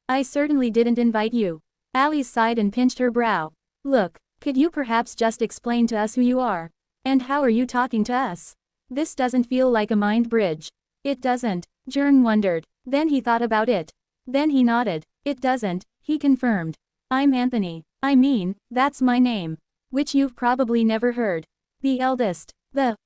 I certainly didn't invite you. Alice sighed and pinched her brow. Look, could you perhaps just explain to us who you are? And how are you talking to us? This doesn't feel like a mind bridge. It doesn't, Jern wondered. Then he thought about it. Then he nodded. It doesn't, he confirmed. I'm Anthony. I mean, that's my name. which you've probably never heard. The eldest. The,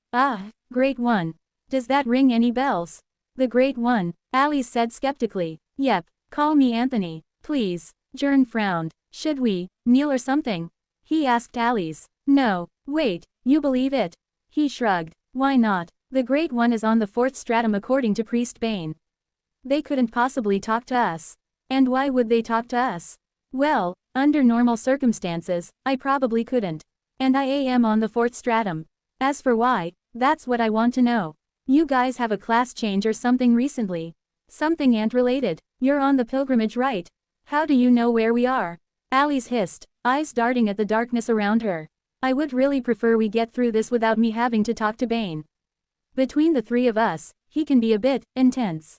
Great One. Does that ring any bells? The Great One, Alice said skeptically. Yep, call me Anthony, please. Jern frowned. Should we kneel or something? He asked Alice. No, wait, you believe it? He shrugged. Why not? The Great One is on the 4th stratum according to Priest Bane. They couldn't possibly talk to us. And why would they talk to us? Well, under normal circumstances, I probably couldn't. And I am on the 4th stratum. As for why, that's what I want to know. You guys have a class change or something recently. Something ant-related. You're on the pilgrimage, right? How do you know where we are? Alice hissed, eyes darting at the darkness around her. I would really prefer we get through this without me having to talk to Bane. Between the three of us, he can be a bit intense.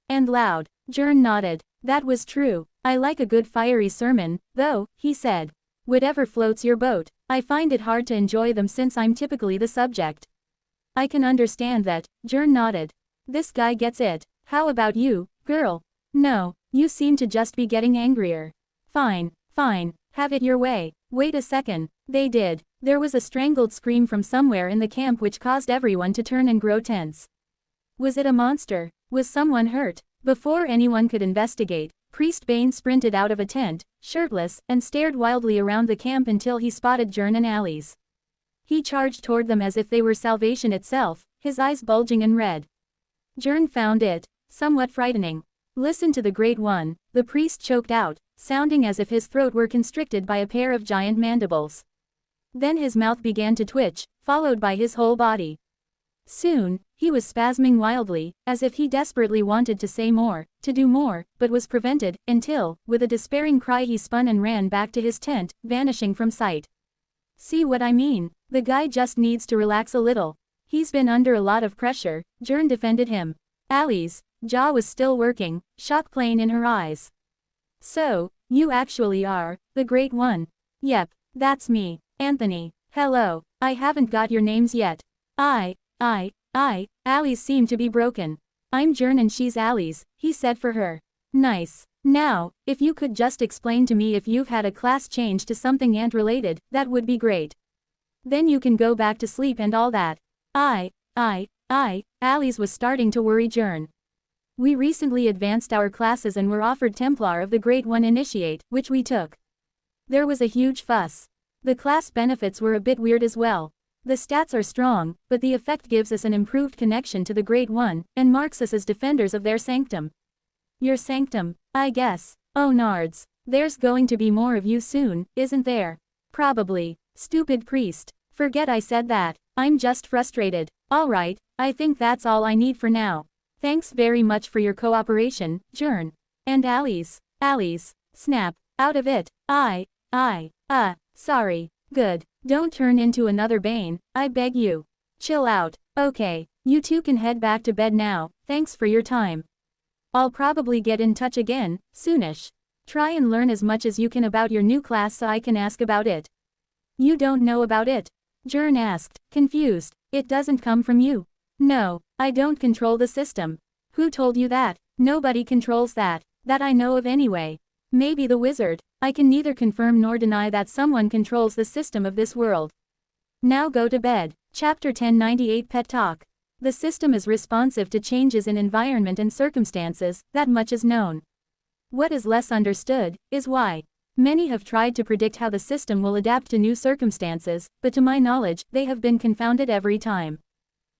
And loud. Jern nodded. That was true. I like a good fiery sermon, though, he said. Whatever floats your boat. I find it hard to enjoy them since I'm typically the subject. I can understand that, Jern nodded. This guy gets it. How about you, girl? No, you seem to just be getting angrier. Fine, have it your way. Wait a second. They did. There was a strangled scream from somewhere in the camp which caused everyone to turn and grow tense. Was it a monster? Was someone hurt? Before anyone could investigate, Priest Bane sprinted out of a tent, shirtless, and stared wildly around the camp until he spotted Jern and Alice. He charged toward them as if they were salvation itself, his eyes bulging and red. Jern found it somewhat frightening. Listen to the Great One, the priest choked out, sounding as if his throat were constricted by a pair of giant mandibles. Then his mouth began to twitch, followed by his whole body. Soon, he was spasming wildly, as if he desperately wanted to say more, to do more, but was prevented, until, with a despairing cry he spun and ran back to his tent, vanishing from sight. See what I mean? The guy just needs to relax a little. He's been under a lot of pressure, Jern defended him. Ali's jaw was still working, shock plain in her eyes. So, you actually are the Great One. Yep, that's me, Anthony. Hello, I haven't got your names yet. Alice seemed to be broken. I'm Jern and she's Alice, he said for her. Nice. Now, if you could just explain to me if you've had a class change to something ant-related, that would be great. Then you can go back to sleep and all that. Alice was starting to worry Jern. We recently advanced our classes and were offered Templar of the Great One Initiate, which we took. There was a huge fuss. The class benefits were a bit weird as well. The stats are strong, but the effect gives us an improved connection to the Great One, and marks us as defenders of their sanctum. Your sanctum, I guess. Oh nards, there's going to be more of you soon, isn't there? Probably. Stupid priest. Forget I said that, I'm just frustrated. Alright, I think that's all I need for now. Thanks very much for your cooperation, Jern. And Alice. Snap, out of it. Sorry. Good. Don't turn into another Bane, I beg you. Chill out. Okay, you two can head back to bed now, thanks for your time. I'll probably get in touch again, soonish. Try and learn as much as you can about your new class so I can ask about it. You don't know about it? Jern asked, confused. It doesn't come from you. No, I don't control the system. Who told you that? Nobody controls that I know of anyway. Maybe the wizard. I can neither confirm nor deny that someone controls the system of this world. Now go to bed. Chapter 1098 Pet Talk. The system is responsive to changes in environment and circumstances, that much is known. What is less understood, is why. Many have tried to predict how the system will adapt to new circumstances, but to my knowledge, they have been confounded every time.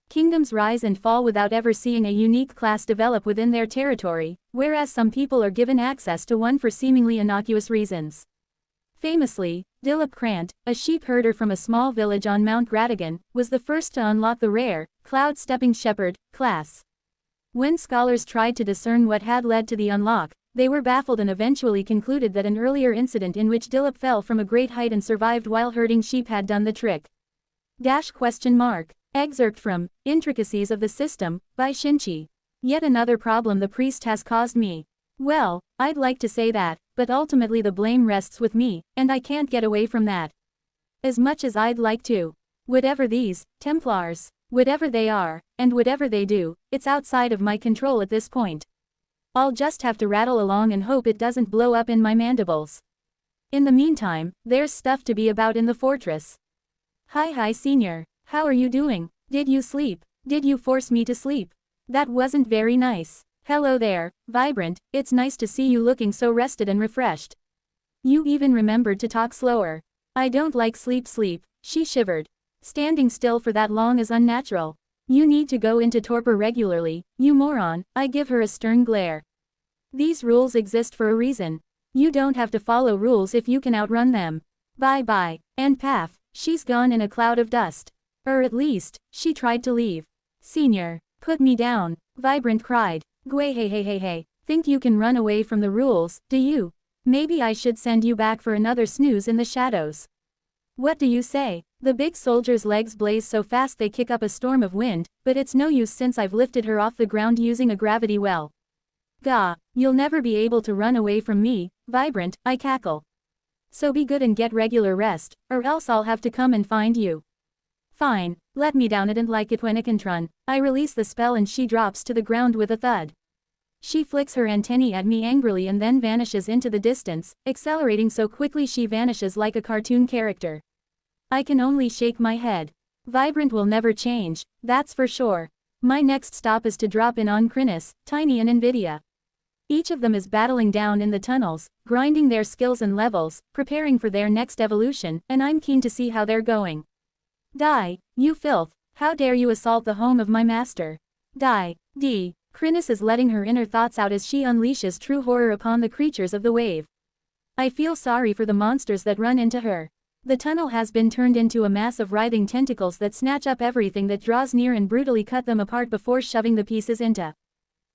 Kingdoms rise and fall without ever seeing a unique class develop within their territory, whereas some people are given access to one for seemingly innocuous reasons. Famously, Dilip Krant, a sheep herder from a small village on Mount Gratigan, was the first to unlock the rare, cloud-stepping shepherd, class. When scholars tried to discern what had led to the unlock, they were baffled and eventually concluded that an earlier incident in which Dilip fell from a great height and survived while herding sheep had done the trick. Excerpt from Intricacies of the System, by Shinchi. Yet another problem the priest has caused me. Well, I'd like to say that, but ultimately the blame rests with me, and I can't get away from that. As much as I'd like to. Whatever these Templars, whatever they are, and whatever they do, it's outside of my control at this point. I'll just have to rattle along and hope it doesn't blow up in my mandibles. In the meantime, there's stuff to be about in the fortress. Hi senior, how are you doing? Did you sleep? Did you force me to sleep? That wasn't very nice. Hello there, Vibrant, it's nice to see you looking so rested and refreshed. You even remembered to talk slower. I don't like sleep, she shivered. Standing still for that long is unnatural. You need to go into torpor regularly, you moron, I give her a stern glare. These rules exist for a reason. You don't have to follow rules if you can outrun them. Bye, and paf, she's gone in a cloud of dust. Or at least, she tried to leave. Senior, put me down, Vibrant cried. Gway hey, think you can run away from the rules, do you? Maybe I should send you back for another snooze in the shadows. What do you say? The big soldier's legs blaze so fast they kick up a storm of wind, but it's no use since I've lifted her off the ground using a gravity well. Gah, you'll never be able to run away from me, Vibrant, I cackle. So be good and get regular rest, or else I'll have to come and find you. Fine, let me down. I didn't like it when it can run. I release the spell and she drops to the ground with a thud. She flicks her antennae at me angrily and then vanishes into the distance, accelerating so quickly she vanishes like a cartoon character. I can only shake my head. Vibrant will never change, that's for sure. My next stop is to drop in on Chrysalis, Tiny and Nvidia. Each of them is battling down in the tunnels, grinding their skills and levels, preparing for their next evolution, and I'm keen to see how they're going. Die, you filth, how dare you assault the home of my master. Die, Chrysalis is letting her inner thoughts out as she unleashes true horror upon the creatures of the wave. I feel sorry for the monsters that run into her. The tunnel has been turned into a mass of writhing tentacles that snatch up everything that draws near and brutally cut them apart before shoving the pieces into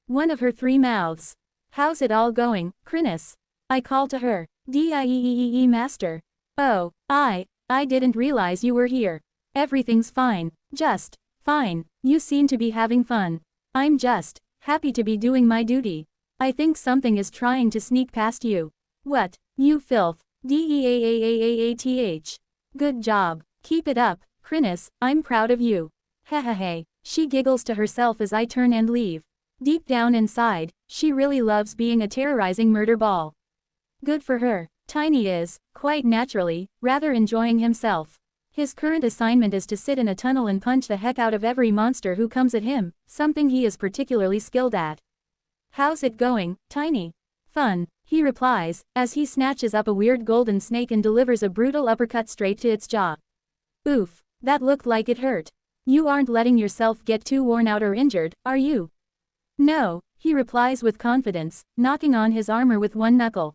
one of her 3 mouths. How's it all going, Chrysalis? I call to her. Dieee master. Oh, I didn't realize you were here. Everything's fine, just fine, you seem to be having fun. I'm just happy to be doing my duty. I think something is trying to sneak past you. What, you filth? Deaaaath. Good job, keep it up, Chrysalis, I'm proud of you. Hehehe, she giggles to herself as I turn and leave. Deep down inside, she really loves being a terrorizing murder ball. Good for her. Tiny is, quite naturally, rather enjoying himself. His current assignment is to sit in a tunnel and punch the heck out of every monster who comes at him, something he is particularly skilled at. How's it going, Tiny? Fun, he replies, as he snatches up a weird golden snake and delivers a brutal uppercut straight to its jaw. Oof, that looked like it hurt. You aren't letting yourself get too worn out or injured, are you? No, he replies with confidence, knocking on his armor with one knuckle.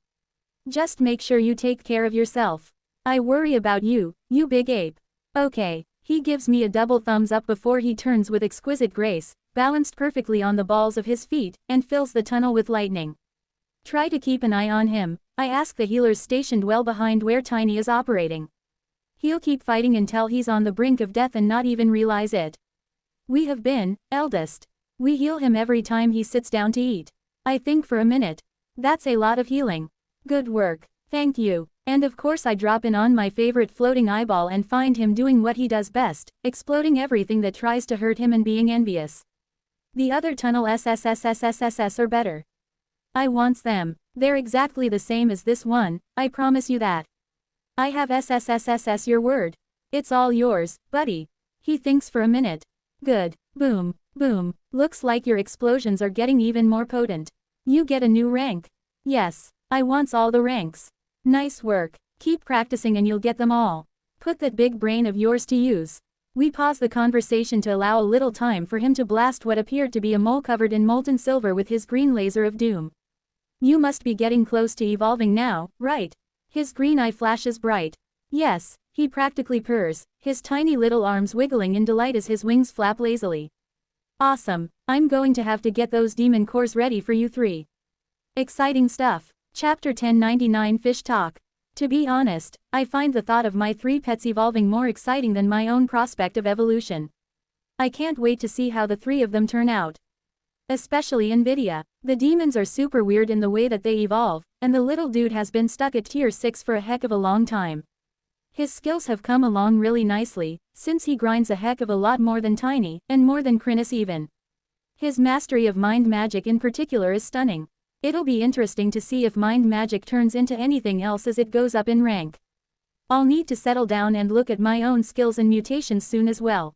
Just make sure you take care of yourself. I worry about you, you big ape. Okay, he gives me a double thumbs up before he turns with exquisite grace, balanced perfectly on the balls of his feet, and fills the tunnel with lightning. Try to keep an eye on him, I ask the healers stationed well behind where Tiny is operating. He'll keep fighting until he's on the brink of death and not even realize it. We have been, eldest. We heal him every time he sits down to eat. I think for a minute. That's a lot of healing. Good work, thank you. And of course I drop in on my favorite floating eyeball and find him doing what he does best, exploding everything that tries to hurt him and being envious. The other tunnel SSSSSSS are better. I wants them. They're exactly the same as this one, I promise you that. I have SSSSS your word. It's all yours, buddy. He thinks for a minute. Good. Boom, boom. Looks like your explosions are getting even more potent. You get a new rank. Yes, I wants all the ranks. Nice work, keep practicing and you'll get them all. Put that big brain of yours to use. We pause the conversation to allow a little time for him to blast what appeared to be a mole covered in molten silver with his green laser of doom. You must be getting close to evolving now, right? His green eye flashes bright. Yes, he practically purrs, his tiny little arms wiggling in delight as his wings flap lazily. Awesome, I'm going to have to get those demon cores ready for you 3. Exciting stuff. Chapter 1099 Fish Talk. To be honest, I find the thought of my 3 pets evolving more exciting than my own prospect of evolution. I can't wait to see how the 3 of them turn out. Especially Nvidia. The demons are super weird in the way that they evolve, and the little dude has been stuck at tier 6 for a heck of a long time. His skills have come along really nicely, since he grinds a heck of a lot more than Tiny, and more than Chrysalis even. His mastery of mind magic in particular is stunning. It'll be interesting to see if mind magic turns into anything else as it goes up in rank. I'll need to settle down and look at my own skills and mutations soon as well.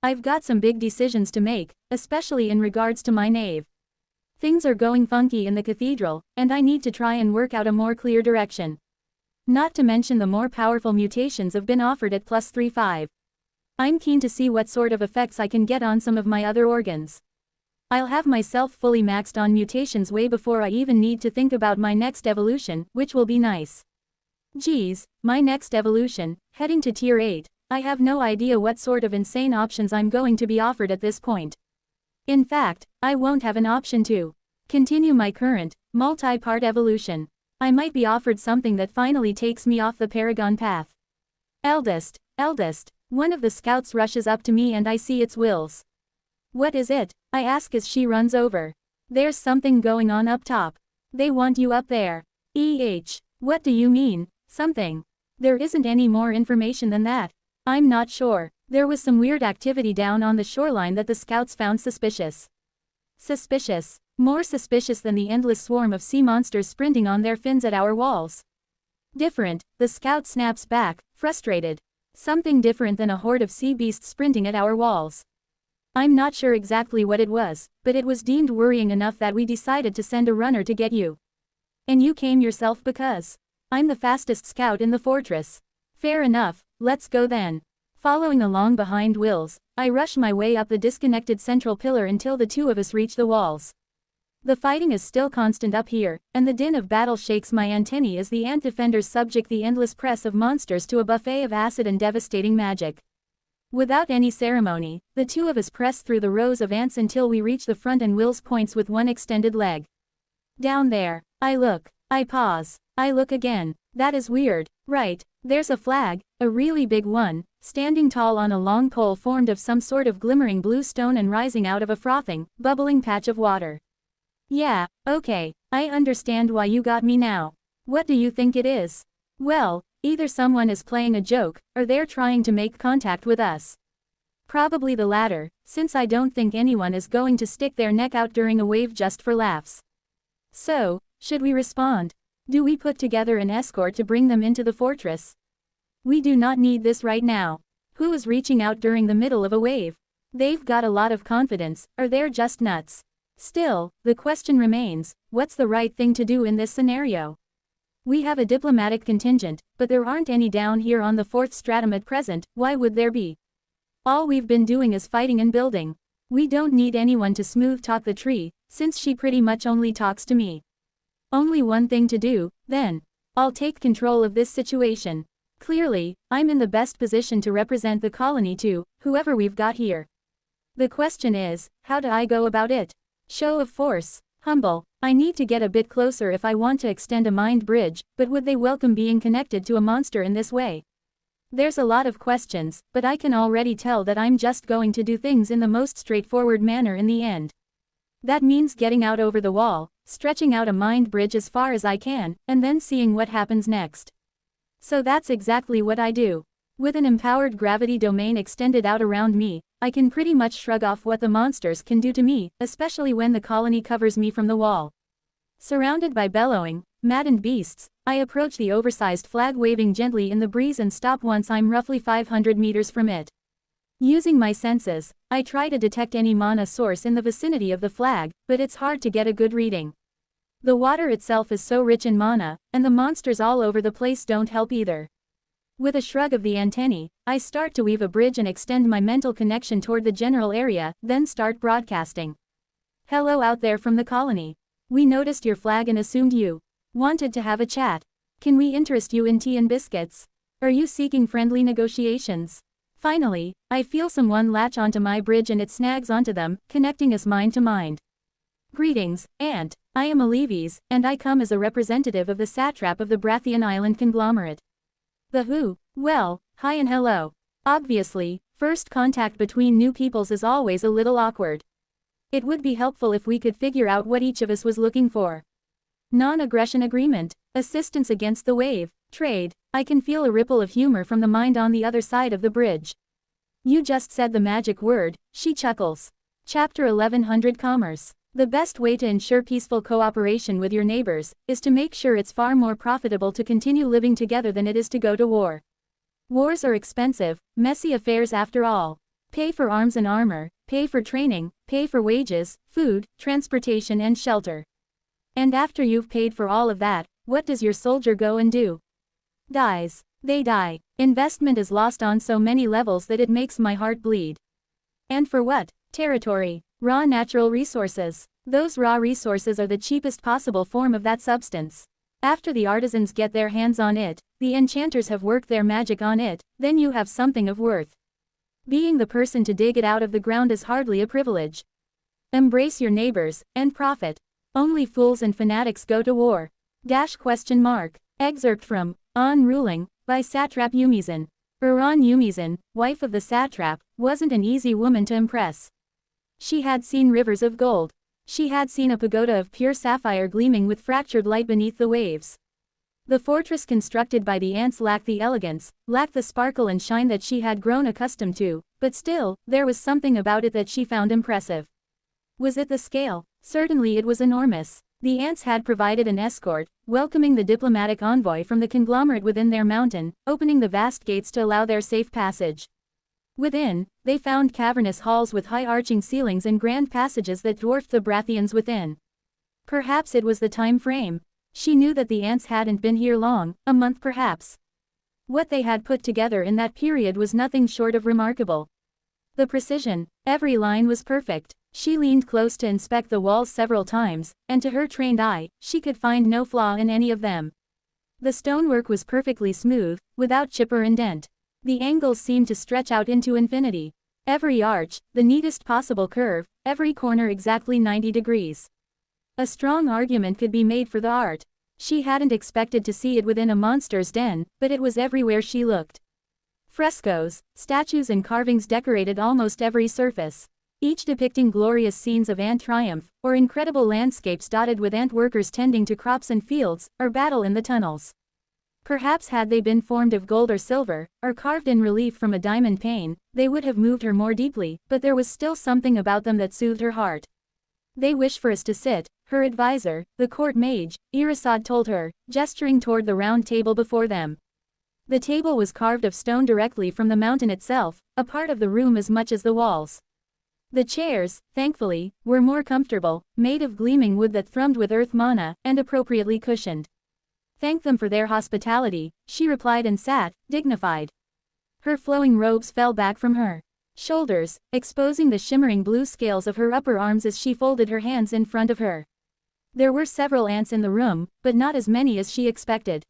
I've got some big decisions to make, especially in regards to my knave. Things are going funky in the cathedral, and I need to try and work out a more clear direction. Not to mention the more powerful mutations have been offered at +3-5. I'm keen to see what sort of effects I can get on some of my other organs. I'll have myself fully maxed on mutations way before I even need to think about my next evolution, which will be nice. Geez, my next evolution, heading to tier 8, I have no idea what sort of insane options I'm going to be offered at this point. In fact, I won't have an option to continue my current, multi-part evolution. I might be offered something that finally takes me off the Paragon path. Eldest, one of the scouts rushes up to me and I see it's Will's. What is it? I ask as she runs over. There's something going on up top. They want you up there. What do you mean, something? There isn't any more information than that. I'm not sure. There was some weird activity down on the shoreline that the scouts found suspicious. Suspicious. More suspicious than the endless swarm of sea monsters sprinting on their fins at our walls. Different, the scout snaps back, frustrated. Something different than a horde of sea beasts sprinting at our walls. I'm not sure exactly what it was, but it was deemed worrying enough that we decided to send a runner to get you. And you came yourself because I'm the fastest scout in the fortress. Fair enough, let's go then. Following along behind Will's, I rush my way up the disconnected central pillar until the two of us reach the walls. The fighting is still constant up here, and the din of battle shakes my antennae as the ant defenders subject the endless press of monsters to a buffet of acid and devastating magic. Without any ceremony, the two of us press through the rows of ants until we reach the front and Will's points with one extended leg. Down there. I look. I pause. I look again. That is weird, right? There's a flag, a really big one, standing tall on a long pole formed of some sort of glimmering blue stone and rising out of a frothing, bubbling patch of water. Yeah, okay, I understand why you got me now. What do you think it is? Well, either someone is playing a joke, or they're trying to make contact with us. Probably the latter, since I don't think anyone is going to stick their neck out during a wave just for laughs. So, should we respond? Do we put together an escort to bring them into the fortress? We do not need this right now. Who is reaching out during the middle of a wave? They've got a lot of confidence, or they're just nuts. Still, the question remains, what's the right thing to do in this scenario? We have a diplomatic contingent, but there aren't any down here on the 4th stratum at present. Why would there be? All we've been doing is fighting and building. We don't need anyone to smooth talk the tree, since she pretty much only talks to me. Only one thing to do, then. I'll take control of this situation. Clearly, I'm in the best position to represent the colony to whoever we've got here. The question is, how do I go about it? Show of force. Humble. I need to get a bit closer if I want to extend a mind bridge, but would they welcome being connected to a monster in this way? There's a lot of questions, but I can already tell that I'm just going to do things in the most straightforward manner in the end. That means getting out over the wall, stretching out a mind bridge as far as I can, and then seeing what happens next. So that's exactly what I do. With an empowered gravity domain extended out around me, I can pretty much shrug off what the monsters can do to me, especially when the colony covers me from the wall. Surrounded by bellowing, maddened beasts, I approach the oversized flag waving gently in the breeze and stop once I'm roughly 500 meters from it. Using my senses, I try to detect any mana source in the vicinity of the flag, but it's hard to get a good reading. The water itself is so rich in mana, and the monsters all over the place don't help either. With a shrug of the antennae, I start to weave a bridge and extend my mental connection toward the general area, then start broadcasting. Hello out there from the colony. We noticed your flag and assumed you wanted to have a chat. Can we interest you in tea and biscuits? Are you seeking friendly negotiations? Finally, I feel someone latch onto my bridge and it snags onto them, connecting us mind to mind. Greetings, Ant. I am Aleves, and I come as a representative of the satrap of the Brathian Island conglomerate. The who? Well, hi and hello. Obviously, first contact between new peoples is always a little awkward. It would be helpful if we could figure out what each of us was looking for. Non-aggression agreement, assistance against the wave, trade. I can feel a ripple of humor from the mind on the other side of the bridge. You just said the magic word, she chuckles. Chapter 1100 Commerce. The best way to ensure peaceful cooperation with your neighbors is to make sure it's far more profitable to continue living together than it is to go to war. Wars are expensive, messy affairs after all. Pay for arms and armor, pay for training, pay for wages, food, transportation and shelter. And after you've paid for all of that, what does your soldier go and do? Dies. They die. Investment is lost on so many levels that it makes my heart bleed. And for what? Territory. Raw natural resources. Those raw resources are the cheapest possible form of that substance. After the artisans get their hands on it, the enchanters have worked their magic on it, then you have something of worth. Being the person to dig it out of the ground is hardly a privilege. Embrace your neighbors, and profit. Only fools and fanatics go to war. Excerpt from On Ruling, by Satrap Umizan. Umizan, wife of the satrap, wasn't an easy woman to impress. She had seen rivers of gold. She had seen a pagoda of pure sapphire gleaming with fractured light beneath the waves. The fortress constructed by the ants lacked the elegance, lacked the sparkle and shine that she had grown accustomed to, but still, there was something about it that she found impressive. Was it the scale? Certainly it was enormous. The ants had provided an escort, welcoming the diplomatic envoy from the conglomerate within their mountain, opening the vast gates to allow their safe passage. Within, they found cavernous halls with high arching ceilings and grand passages that dwarfed the Brathians within. Perhaps it was the time frame. She knew that the ants hadn't been here long, a month perhaps. What they had put together in that period was nothing short of remarkable. The precision, every line was perfect. She leaned close to inspect the walls several times, and to her trained eye, she could find no flaw in any of them. The stonework was perfectly smooth, without chip or indent. The angles seemed to stretch out into infinity. Every arch, the neatest possible curve, every corner exactly 90 degrees. A strong argument could be made for the art. She hadn't expected to see it within a monster's den, but it was everywhere she looked. Frescoes, statues and carvings decorated almost every surface, each depicting glorious scenes of ant triumph, or incredible landscapes dotted with ant workers tending to crops and fields, or battle in the tunnels. Perhaps had they been formed of gold or silver, or carved in relief from a diamond pane, they would have moved her more deeply, but there was still something about them that soothed her heart. They wish for us to sit, her advisor, the court mage, Irisad told her, gesturing toward the round table before them. The table was carved of stone directly from the mountain itself, a part of the room as much as the walls. The chairs, thankfully, were more comfortable, made of gleaming wood that thrummed with earth mana, and appropriately cushioned. Thank them for their hospitality, she replied and sat, dignified. Her flowing robes fell back from her shoulders, exposing the shimmering blue scales of her upper arms as she folded her hands in front of her. There were several ants in the room, but not as many as she expected.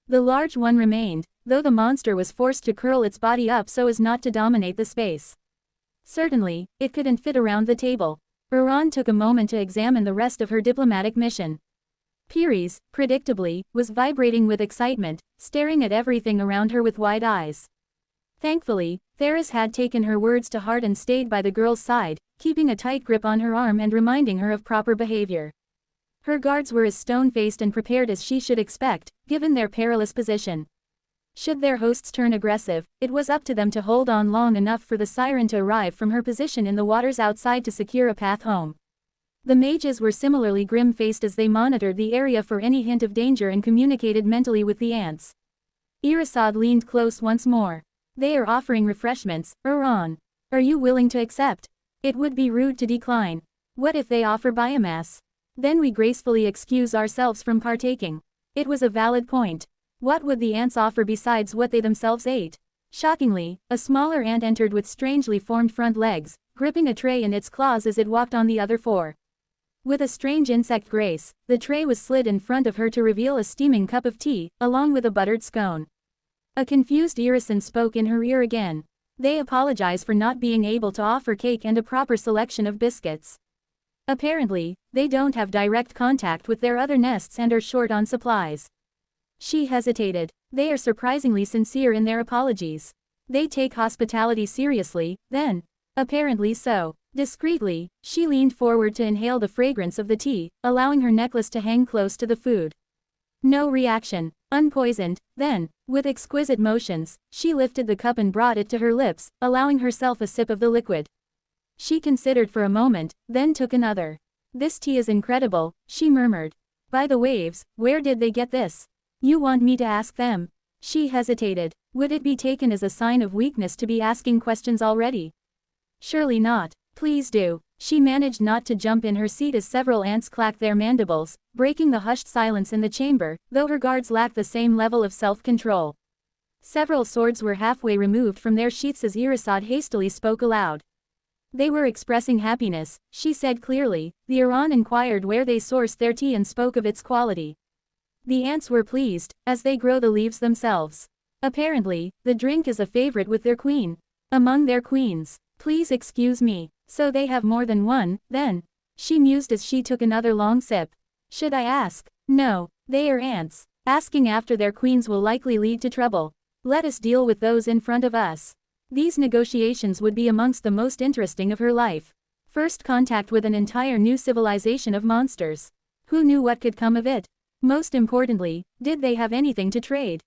The large one remained, though the monster was forced to curl its body up so as not to dominate the space. Certainly, it couldn't fit around the table. Iran took a moment to examine the rest of her diplomatic mission. Pires, predictably, was vibrating with excitement, staring at everything around her with wide eyes. Thankfully, Theris had taken her words to heart and stayed by the girl's side, keeping a tight grip on her arm and reminding her of proper behavior. Her guards were as stone-faced and prepared as she should expect, given their perilous position. Should their hosts turn aggressive, it was up to them to hold on long enough for the siren to arrive from her position in the waters outside to secure a path home. The mages were similarly grim-faced as they monitored the area for any hint of danger and communicated mentally with the ants. Irisad leaned close once more. They are offering refreshments, Iran. Are you willing to accept? It would be rude to decline. What if they offer biomass? Then we gracefully excuse ourselves from partaking. It was a valid point. What would the ants offer besides what they themselves ate? Shockingly, a smaller ant entered with strangely formed front legs, gripping a tray in its claws as it walked on the other four. With a strange insect grace, the tray was slid in front of her to reveal a steaming cup of tea, along with a buttered scone. A confused Irison spoke in her ear again. They apologize for not being able to offer cake and a proper selection of biscuits. Apparently, they don't have direct contact with their other nests and are short on supplies. She hesitated. They are surprisingly sincere in their apologies. They take hospitality seriously, then. Apparently so. Discreetly, she leaned forward to inhale the fragrance of the tea, allowing her necklace to hang close to the food. No reaction. Unpoisoned. Then, with exquisite motions, she lifted the cup and brought it to her lips, allowing herself a sip of the liquid. She considered for a moment, then took another. This tea is incredible, she murmured. By the waves, where did they get this? You want me to ask them? She hesitated. Would it be taken as a sign of weakness to be asking questions already? Surely not. Please do. She managed not to jump in her seat as several ants clacked their mandibles, breaking the hushed silence in the chamber, though her guards lacked the same level of self-control. Several swords were halfway removed from their sheaths as Irisad hastily spoke aloud. They were expressing happiness, she said clearly. The Iran inquired where they sourced their tea and spoke of its quality. The ants were pleased, as they grow the leaves themselves. Apparently, the drink is a favorite with their queen. Among their queens. Please excuse me. So they have more than one, then? She mused as she took another long sip. Should I ask? No, they are ants. Asking after their queens will likely lead to trouble. Let us deal with those in front of us. These negotiations would be amongst the most interesting of her life. First contact with an entire new civilization of monsters. Who knew what could come of it? Most importantly, did they have anything to trade?